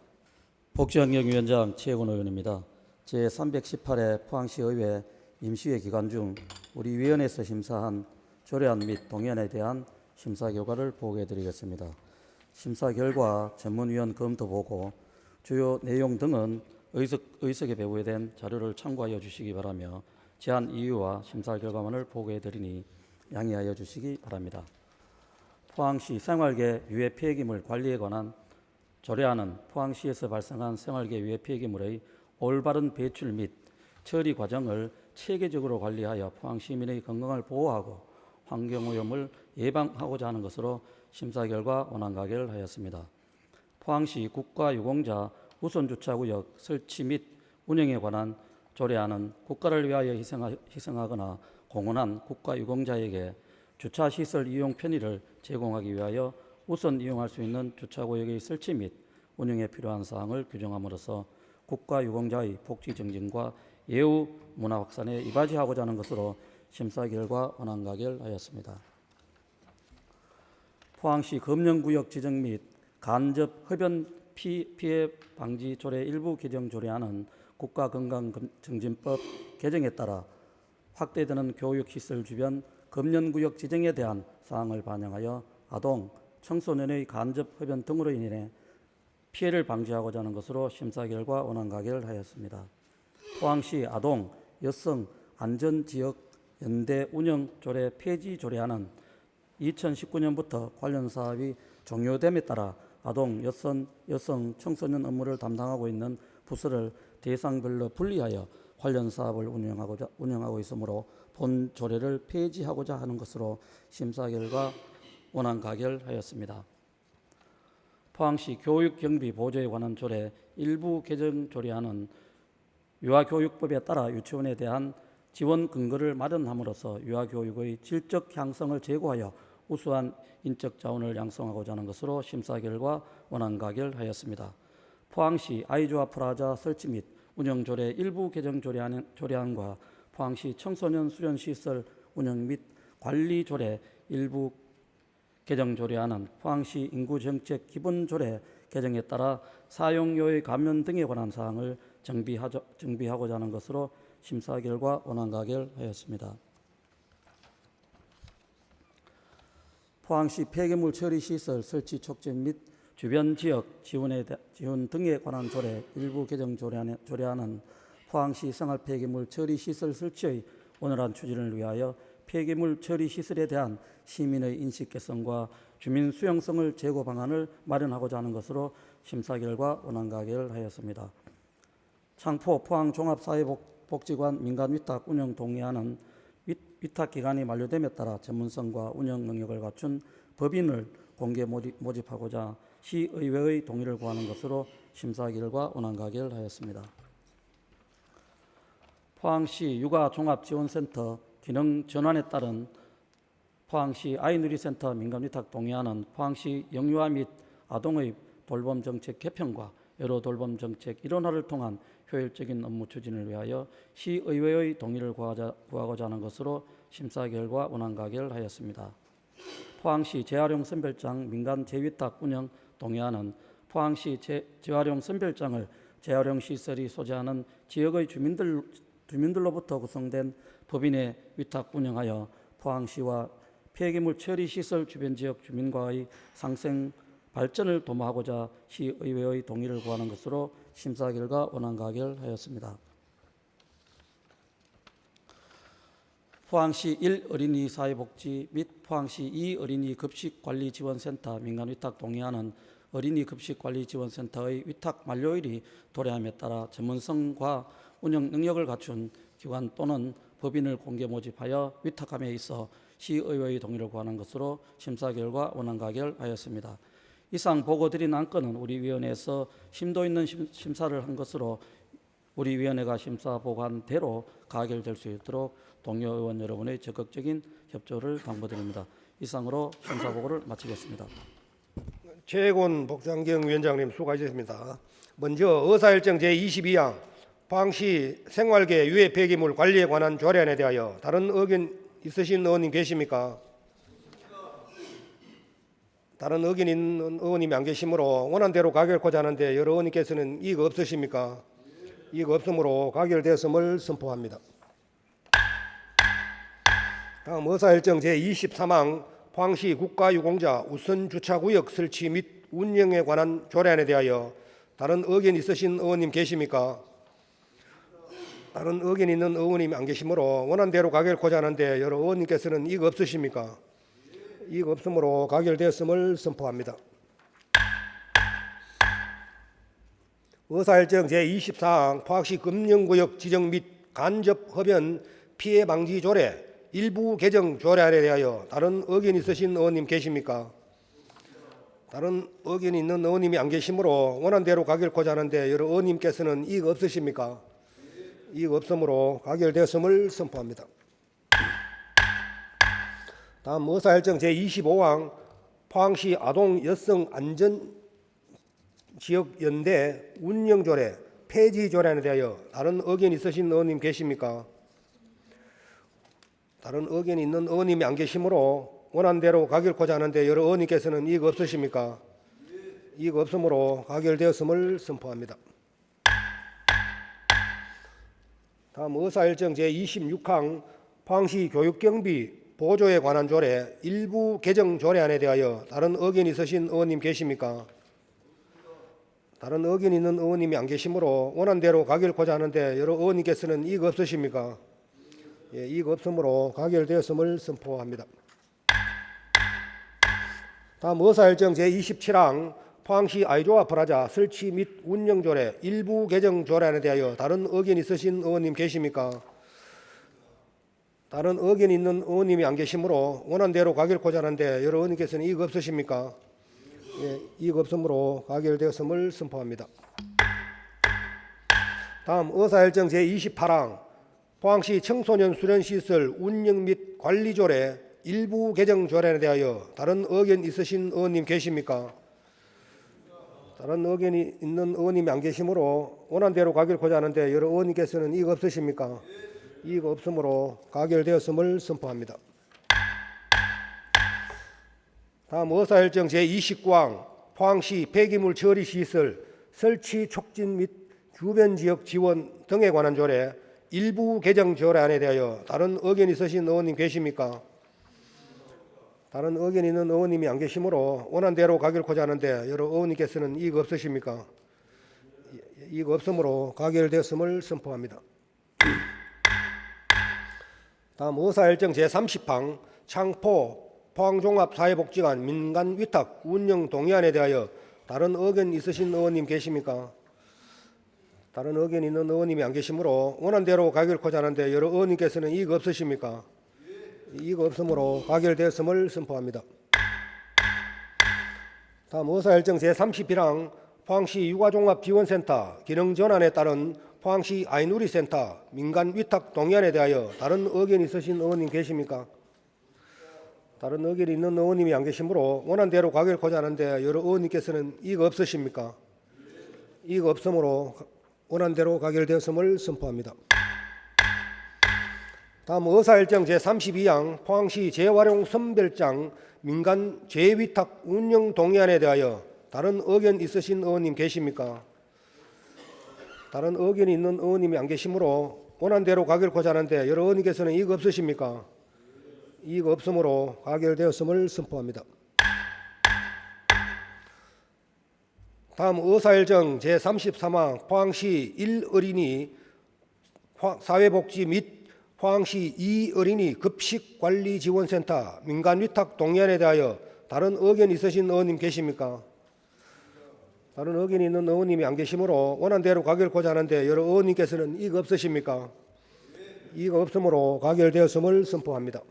복지환경위원장 최혜곤 의원입니다. 제318회 포항시의회 임시회 기간 중 우리 위원회에서 심사한 조례안 및 동의안에 대한 심사 결과를 보고해 드리겠습니다. 심사 결과 전문위원 검토 보고 주요 내용 등은 의석에 배부된 자료를 참고하여 주시기 바라며 제안 이유와 심사 결과만을 보고해 드리니 양해하여 주시기 바랍니다. 포항시 생활계 유해 폐기물 관리에 관한 조례안은 포항시에서 발생한 생활계 유해 폐기물의 올바른 배출 및 처리 과정을 체계적으로 관리하여 포항 시민의 건강을 보호하고 환경오염을 예방하고자 하는 것으로 심사 결과 원안 가결하였습니다. 포항시 국가유공자 우선주차구역 설치 및 운영에 관한 조례안은 국가를 위하여 희생하거나 공헌한 국가유공자에게 주차시설 이용 편의를 제공하기 위하여 우선 이용할 수 있는 주차구역의 설치 및 운영에 필요한 사항을 규정함으로써 국가유공자의 복지 증진과 예우 문화 확산에 이바지하고자 하는 것으로 심사 결과 원안 가결하였습니다. 포항시 검령구역 지정 및 간접 흡연 피해 방지 조례 일부 개정 조례안은 국가건강증진법 개정에 따라 확대되는 교육시설 주변 검령구역 지정에 대한 사항을 반영하여 아동, 청소년의 간접 흡연 등으로 인해 피해를 방지하고자 하는 것으로 심사 결과 원안 가결하였습니다. 포항시 아동, 여성 안전지역 연대 운영 조례 폐지 조례안은 2019년부터 관련 사업이 종료됨에 따라 아동, 여성, 청소년 업무를 담당하고 있는 부서를 대상별로 분리하여 관련 사업을 운영하고 있으므로 본 조례를 폐지하고자 하는 것으로 심사 결과 원안 가결하였습니다. 포항시 교육경비 보조에 관한 조례 일부 개정 조례안은 유아교육법에 따라 유치원에 대한 지원 근거를 마련함으로써 유아교육의 질적 향상을 제고하여 우수한 인적 자원을 양성하고자 하는 것으로 심사 결과 원안 가결하였습니다. 포항시 아이조아 프라자 설치 및 운영 조례 일부 개정 조례안과 포항시 청소년 수련 시설 운영 및 관리 조례 일부 개정 조례안은 포항시 인구정책 기본조례 개정에 따라 사용료의 감면 등에 관한 사항을 정비하고자 하는 것으로 심사 결과 원안 가결하였습니다. 포항시 폐기물 처리 시설 설치 촉진 및 주변 지역 지원 등에 관한 조례 일부 개정 조례안은 포항시 생활 폐기물 처리 시설 설치의 원활한 추진을 위하여 폐기물 처리 시설에 대한 시민의 인식 개선과 주민 수용성을 제고 방안을 마련하고자 하는 것으로 심사 결과 원안 가결하였습니다. 창포 포항 종합사회복지관 민간 위탁 운영 동의안은 위탁 기간이 만료됨에 따라 전문성과 운영 능력을 갖춘 법인을 공개 모집하고자 시의회의 동의를 구하는 것으로 심사 결과 원안 가결하였습니다. 포항시 육아종합지원센터 기능 전환에 따른 포항시 아이누리센터 민간위탁 동의안은 포항시 영유아 및 아동의 돌봄 정책 개편과 여러 돌봄 정책 일원화를 통한 효율적인 업무 추진을 위하여 시의회의 동의를 구하고자 하는 것으로 심사 결과 원안 가결하였습니다. 포항시 재활용 선별장 민간 재위탁 운영 동의안은 포항시 재활용 선별장을 재활용 시설이 소재하는 지역의 주민들로부터 구성된 법인의 위탁 운영하여 포항시와 폐기물 처리 시설 주변 지역 주민과의 상생 발전을 도모하고자 시의회의 동의를 구하는 것으로 심사 결과 원안 가결하였습니다. 포항시 1 어린이 사회복지 및 포항시 2 어린이 급식관리지원센터 민간위탁 동의안은 어린이 급식관리지원센터의 위탁 만료일이 도래함에 따라 전문성과 운영 능력을 갖춘 기관 또는 법인을 공개 모집하여 위탁함에 있어 시의회의 동의를 구하는 것으로 심사 결과 원안 가결하였습니다. 이상 보고드린 안건은 우리 위원회에서 심도 있는 심사를 한 것으로 우리 위원회가 심사 보고한 대로 가결될 수 있도록 동료 의원 여러분의 적극적인 협조를 당부드립니다. 이상으로 심사 보고를 마치겠습니다. 최혜곤 복장경 위원장님 수고하셨습니다. 먼저 의사일정 제22항 포항시 생활계 유해 폐기물 관리에 관한 조례안에 대하여 다른 의견 있으신 의원님 계십니까? 다른 의견 있는 의원님이 안 계시므로 원안대로 가결코자 하는데 여러 의원님께서는 이의가 없으십니까? 이의가 없으므로 가결되었음을 선포합니다. 다음 의사일정 제23항 포항시 국가유공자 우선주차구역 설치 및 운영에 관한 조례안에 대하여 다른 의견 있으신 의원님 계십니까? 다른 의견 있는 의원님이 안 계시므로 원안대로 가결코자 하는데 여러 의원님께서는 이의가 없으십니까? 이의가 없으므로 가결되었음을 선포합니다. 의사일정 제24항 포항시 금령구역 지정 및 간접 흡연 피해 방지 조례 일부 개정 조례안에 대하여 다른 의견 있으신 의원님 계십니까? 다른 의견이 있는 의원님이 안 계시므로 원안대로 가결코자 하는데 여러 의원님께서는 이익 없으십니까? 이익 없으므로 가결되었음을 선포합니다. 다음 의사일정 제25항 포항시 아동 여성 안전 지역 연대 운영조례 폐지 조례안에 대하여 다른 의견 있으신 의원님 계십니까? 다른 의견이 있는 의원님이 안 계시므로 원안대로 가결코자 하는데 여러 의원님께서는 이익 없으십니까? 이익 없으므로 가결되었음을 선포합니다. 다음 의사일정 제26항 포항시 교육경비 보조에 관한 조례 일부 개정 조례안에 대하여 다른 의견 있으신 의원님 계십니까? 다른 의견 있는 의원님이 안 계시므로 원안대로 가결코자 하는데 여러 의원님께서는 이익 없으십니까? 예, 이익 없으므로 가결되었음을 선포합니다. 다음 의사일정 제27항 포항시 아이조아 프라자 설치 및 운영 조례 일부 개정 조례안에 대하여 다른 의견 있으신 의원님 계십니까? 다른 의견 있는 의원님이 안 계시므로 원안대로 가결코자 하는데 여러 의원님께서는 이익 없으십니까? 예, 이익 없으므로 가결되었음을 선포합니다. 다음 의사일정 제28항 포항시 청소년 수련시설 운영 및 관리 조례 일부 개정 조례안에 대하여 다른 의견 있으신 의원님 계십니까? 다른 의견이 있는 의원님이 안 계시므로 원안대로 가결코자 하는데 여러 의원님께서는 이익 없으십니까? 이익 없으므로 가결되었음을 선포합니다. 다음 의사일정 제29항 포항시 폐기물 처리 시설 설치 촉진 및 주변 지역 지원 등에 관한 조례 일부 개정 조례안에 대하여 다른 의견 있으신 의원님 계십니까? 다른 의견 있는 의원님이 안 계시므로 원안대로 가결코자 하는데 여러 의원님께서는 이익 없으십니까? 이익 없으므로 가결되었음을 선포합니다. 다음 의사일정 제30항 창포 포항종합사회복지관 민간 위탁 운영 동의안에 대하여 다른 의견 있으신 의원님 계십니까? 다른 의견 있는 의원님이 안 계시므로 원안대로 가결코자 하는데 여러 의원님께서는 이익 없으십니까? 이익 없으므로 가결되었음을 선포합니다. 다음 의사일정 제31항 포항시 육아종합지원센터 기능 전환에 따른 포항시 아이누리센터 민간 위탁 동의안에 대하여 다른 의견 있으신 의원님 계십니까? 다른 의견 있는 의원님이 안 계시므로 원안대로 가결코자 하는데 여러 의원님께서는 이익 없으십니까? 이익 없으므로 원안대로 가결되었음을 선포합니다. 다음 의사일정 제32항 포항시 재활용 선별장 민간 재위탁 운영 동의안에 대하여 다른 의견 있으신 의원님 계십니까? 다른 의견이 있는 의원님이 안 계시므로 원안대로 가결코자 하는데 여러 의원님께서는 이익 없으십니까? 이익 없으므로 가결되었음을 선포합니다. 다음 의사일정 제33항 포항시 1어린이 사회복지 및 포항시 2어린이 급식관리지원센터 민간위탁 동의안에 대하여 다른 의견 있으신 의원님 계십니까? 다른 의견이 있는 의원님이 안 계시므로 원안대로 가결코자 하는데 여러 의원님께서는 이익 없으십니까? 이익 없으므로 가결되었음을 선포합니다.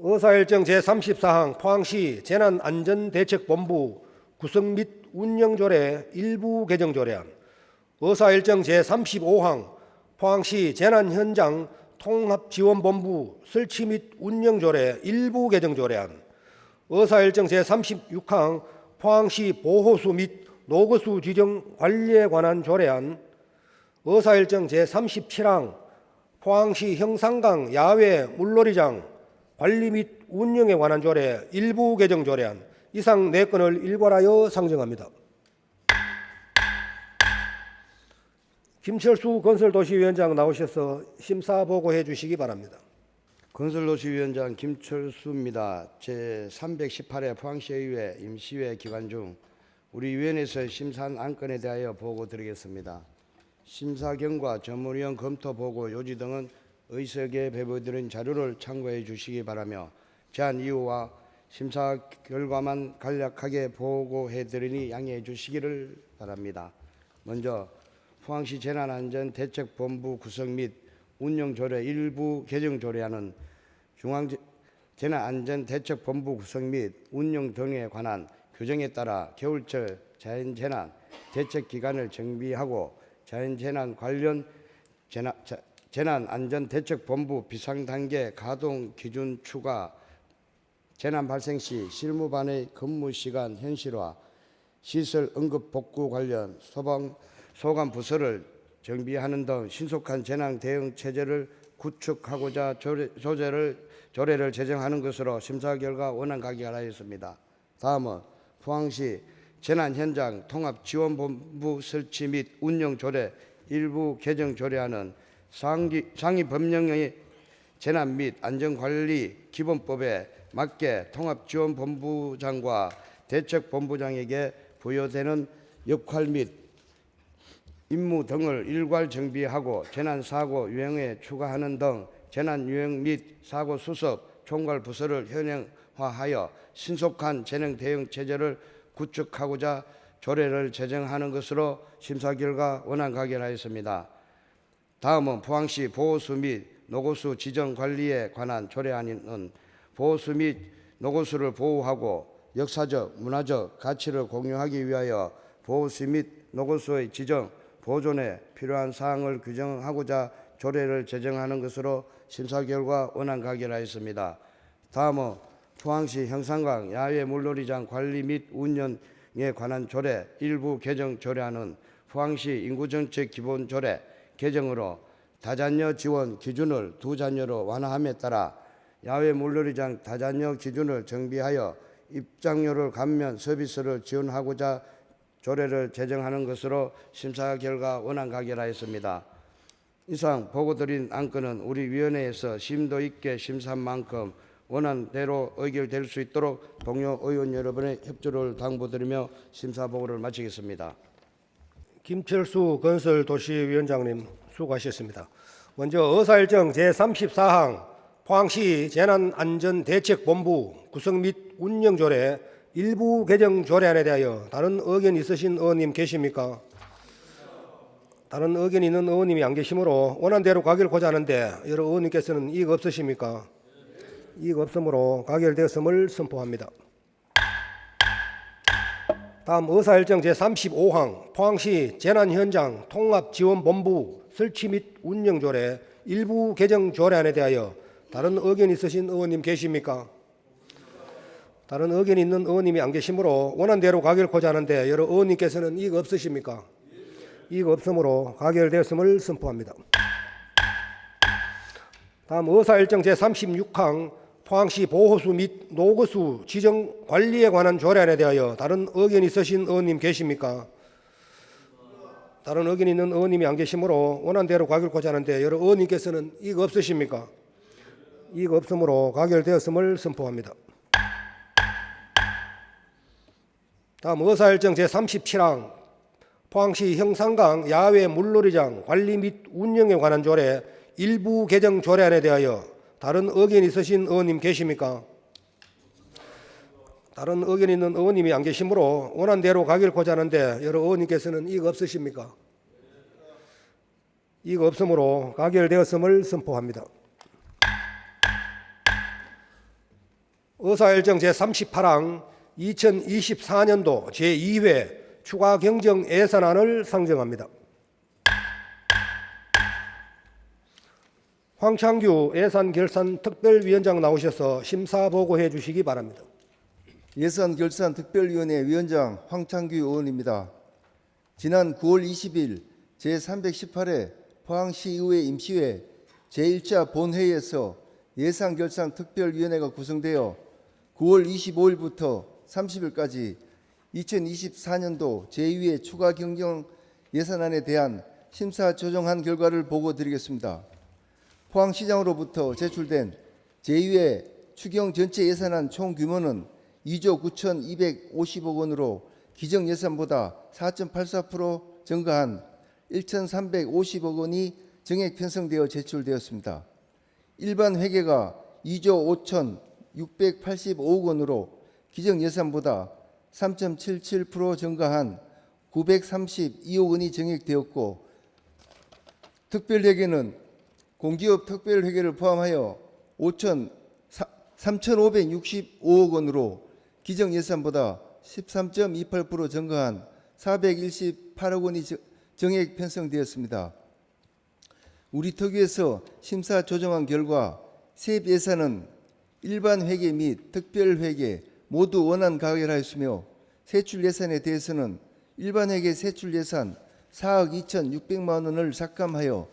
의사일정 제34항 포항시 재난안전대책본부 구성 및 운영조례 일부 개정조례안 의사일정 제35항 포항시 재난현장 통합지원본부 설치 및 운영조례 일부 개정조례안 의사일정 제36항 포항시 보호수 및 노거수 지정 관리에 관한 조례안 의사일정 제37항 포항시 형산강 야외 물놀이장 관리 및 운영에 관한 조례 일부 개정 조례안 이상 4건을 일괄하여 상정합니다. 김철수 건설도시위원장 나오셔서 심사보고해 주시기 바랍니다. 건설도시위원장 김철수입니다. 제318회 포항시의회 임시회 기간 중 우리 위원회에서 심사한 안건에 대하여 보고 드리겠습니다. 심사 경과, 전문위원 검토 보고, 요지 등은 의석에 배부드린 자료를 참고해 주시기 바라며 제안 이유와 심사 결과만 간략하게 보고해 드리니 양해해 주시기를 바랍니다. 먼저 포항시 재난안전대책본부 구성 및 운영조례 일부 개정 조례안은 중앙재난안전대책본부 구성 및 운영 등에 관한 규정에 따라 겨울철 자연재난 대책기간을 정비하고 자연재난 관련 재난안전대책본부 비상단계 가동 기준 추가, 재난 발생 시 실무반의 근무시간 현실화, 시설 응급 복구 관련 소관 부서를 정비하는 등 신속한 재난 대응 체제를 구축하고자 조례를 제정하는 것으로 심사 결과 원안 가결하였습니다. 다음은 포항시 재난 현장 통합 지원본부 설치 및 운영 조례 일부 개정 조례안은 상위 법령의 재난 및 안전관리 기본법에 맞게 통합지원본부장과 대책본부장에게 부여되는 역할 및 임무 등을 일괄 정비하고 재난사고 유형에 추가하는 등 재난 유형 및 사고 수습 총괄 부서를 현행화하여 신속한 재난 대응 체제를 구축하고자 조례를 제정하는 것으로 심사 결과 원안 가결하였습니다. 다음은 포항시 보호수 및 노고수 지정 관리에 관한 조례안은 보호수 및 노고수를 보호하고 역사적, 문화적 가치를 공유하기 위하여 보호수 및 노고수의 지정, 보존에 필요한 사항을 규정하고자 조례를 제정하는 것으로 심사 결과 원안 가결하였습니다. 다음은 포항시 형산강 야외 물놀이장 관리 및 운영에 관한 조례 일부 개정 조례안은 포항시 인구정책 기본 조례 개정으로 다자녀 지원 기준을 2자녀로 완화함에 따라 야외 물놀이장 다자녀 기준을 정비하여 입장료를 감면 서비스를 지원하고자 조례를 제정하는 것으로 심사 결과 원안 가결하였습니다. 이상 보고드린 안건은 우리 위원회에서 심도 있게 심사한 만큼 원안대로 의결될 수 있도록 동료 의원 여러분의 협조를 당부드리며 심사 보고를 마치겠습니다. 김철수 건설도시위원장님 수고하셨습니다. 먼저 의사일정 제34항 포항시 재난안전대책본부 구성 및 운영조례 일부 개정 조례안에 대하여 다른 의견 있으신 의원님 계십니까? 다른 의견 있는 의원님이 안 계시므로 원안대로 가결하고자 하는데 여러 의원님께서는 이의 없으십니까? 이의 없으므로 가결되었음을 선포합니다. 다음 의사일정 제35항 포항시 재난현장 통합지원본부 설치 및 운영조례 일부 개정 조례안에 대하여 다른 의견 있으신 의원님 계십니까? 다른 의견 있는 의원님이 안 계시므로 원안대로 가결하고자 하는데 여러 의원님께서는 이의 없으십니까? 이의 없으므로 가결되었음을 선포합니다. 다음 의사일정 제36항 포항시 보호수 및 노거수 지정 관리에 관한 조례안에 대하여 다른 의견 있으신 의원님 계십니까? 다른 의견 있는 의원님이 안 계시므로 원안대로 가결하고자 하는데 여러 의원님께서는 이의 없으십니까? 이의 없으므로 가결되었음을 선포합니다. 다음 의사일정 제37항 포항시 형산강 야외 물놀이장 관리 및 운영에 관한 조례 일부 개정 조례안에 대하여 다른 의견 있으신 의원님 계십니까? 다른 의견 있는 의원님이 안 계시므로 원안대로 가결하고자 하는데 여러 의원님께서는 이의가 없으십니까? 이의가 없으므로 가결되었음을 선포합니다. 의사일정 제38항 2024년도 제2회 추가 경정 예산안을 상정합니다. 황창규 예산결산특별위원장 나오셔서 심사 보고해 주시기 바랍니다. 예산결산특별위원회 위원장 황창규 의원입니다. 지난 9월 20일 제318회 포항시의회 임시회 제1차 본회의에서 예산결산특별위원회가 구성되어 9월 25일부터 30일까지 2024년도 제2회 추가 경정 예산안에 대한 심사 조정한 결과를 보고드리겠습니다. 포항시장으로부터 제출된 제2회 추경 전체 예산안 총 규모는 2조 9,250억 원으로 기정 예산보다 4.84% 증가한 1,350억 원이 정액 편성되어 제출되었습니다. 일반 회계가 2조 5,685억 원으로 기정 예산보다 3.77% 증가한 932억 원이 정액되었고 특별회계는 공기업 특별회계를 포함하여 3,565억 원으로 기정 예산보다 13.28% 증가한 418억 원이 정액 편성되었습니다. 우리 특위에서 심사 조정한 결과 세입 예산은 일반 회계 및 특별 회계 모두 원안 가결하였으며 세출 예산에 대해서는 일반 회계 세출 예산 4억 2,600만 원을 삭감하여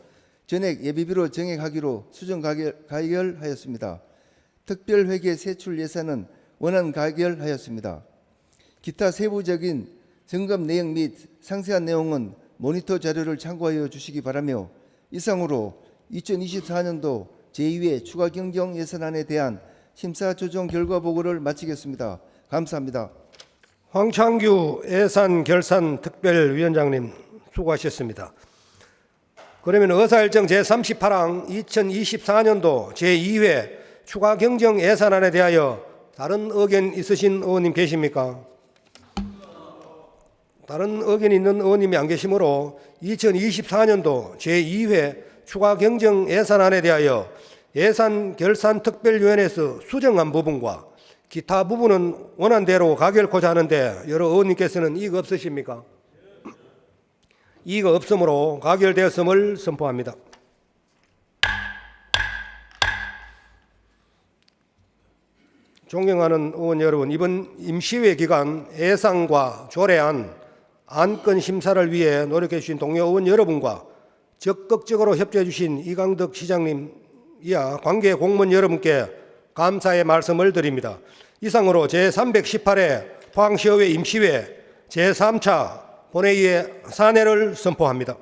전액 예비비로 정액하기로 수정 가결하였습니다. 특별 회계 세출 예산은 원안 가결하였습니다. 기타 세부적인 점검 내용 및 상세한 내용은 모니터 자료를 참고하여 주시기 바라며 이상으로 2024년도 제2회 추가 경정 예산안에 대한 심사 조정 결과 보고를 마치겠습니다. 감사합니다. 황창규 예산결산특별위원장님 수고하셨습니다. 그러면 의사일정 제38항 2024년도 제2회 추가 경정 예산안에 대하여 다른 의견 있으신 의원님 계십니까? 다른 의견 있는 의원님이 안 계시므로 2024년도 제2회 추가 경정 예산안에 대하여 예산결산특별위원회에서 수정한 부분과 기타 부분은 원안대로 가결코자 하는데 여러 의원님께서는 이의가 없으십니까? 이의가 없으므로 가결되었음을 선포합니다. 존경하는 의원 여러분, 이번 임시회 기간 예산과 조례안, 안건 심사를 위해 노력해 주신 동료 의원 여러분과 적극적으로 협조해 주신 이강덕 시장님 이하 관계 공무원 여러분께 감사의 말씀을 드립니다. 이상으로 제318회 포항시의회 임시회 제3차 본회의의 산회를 선포합니다.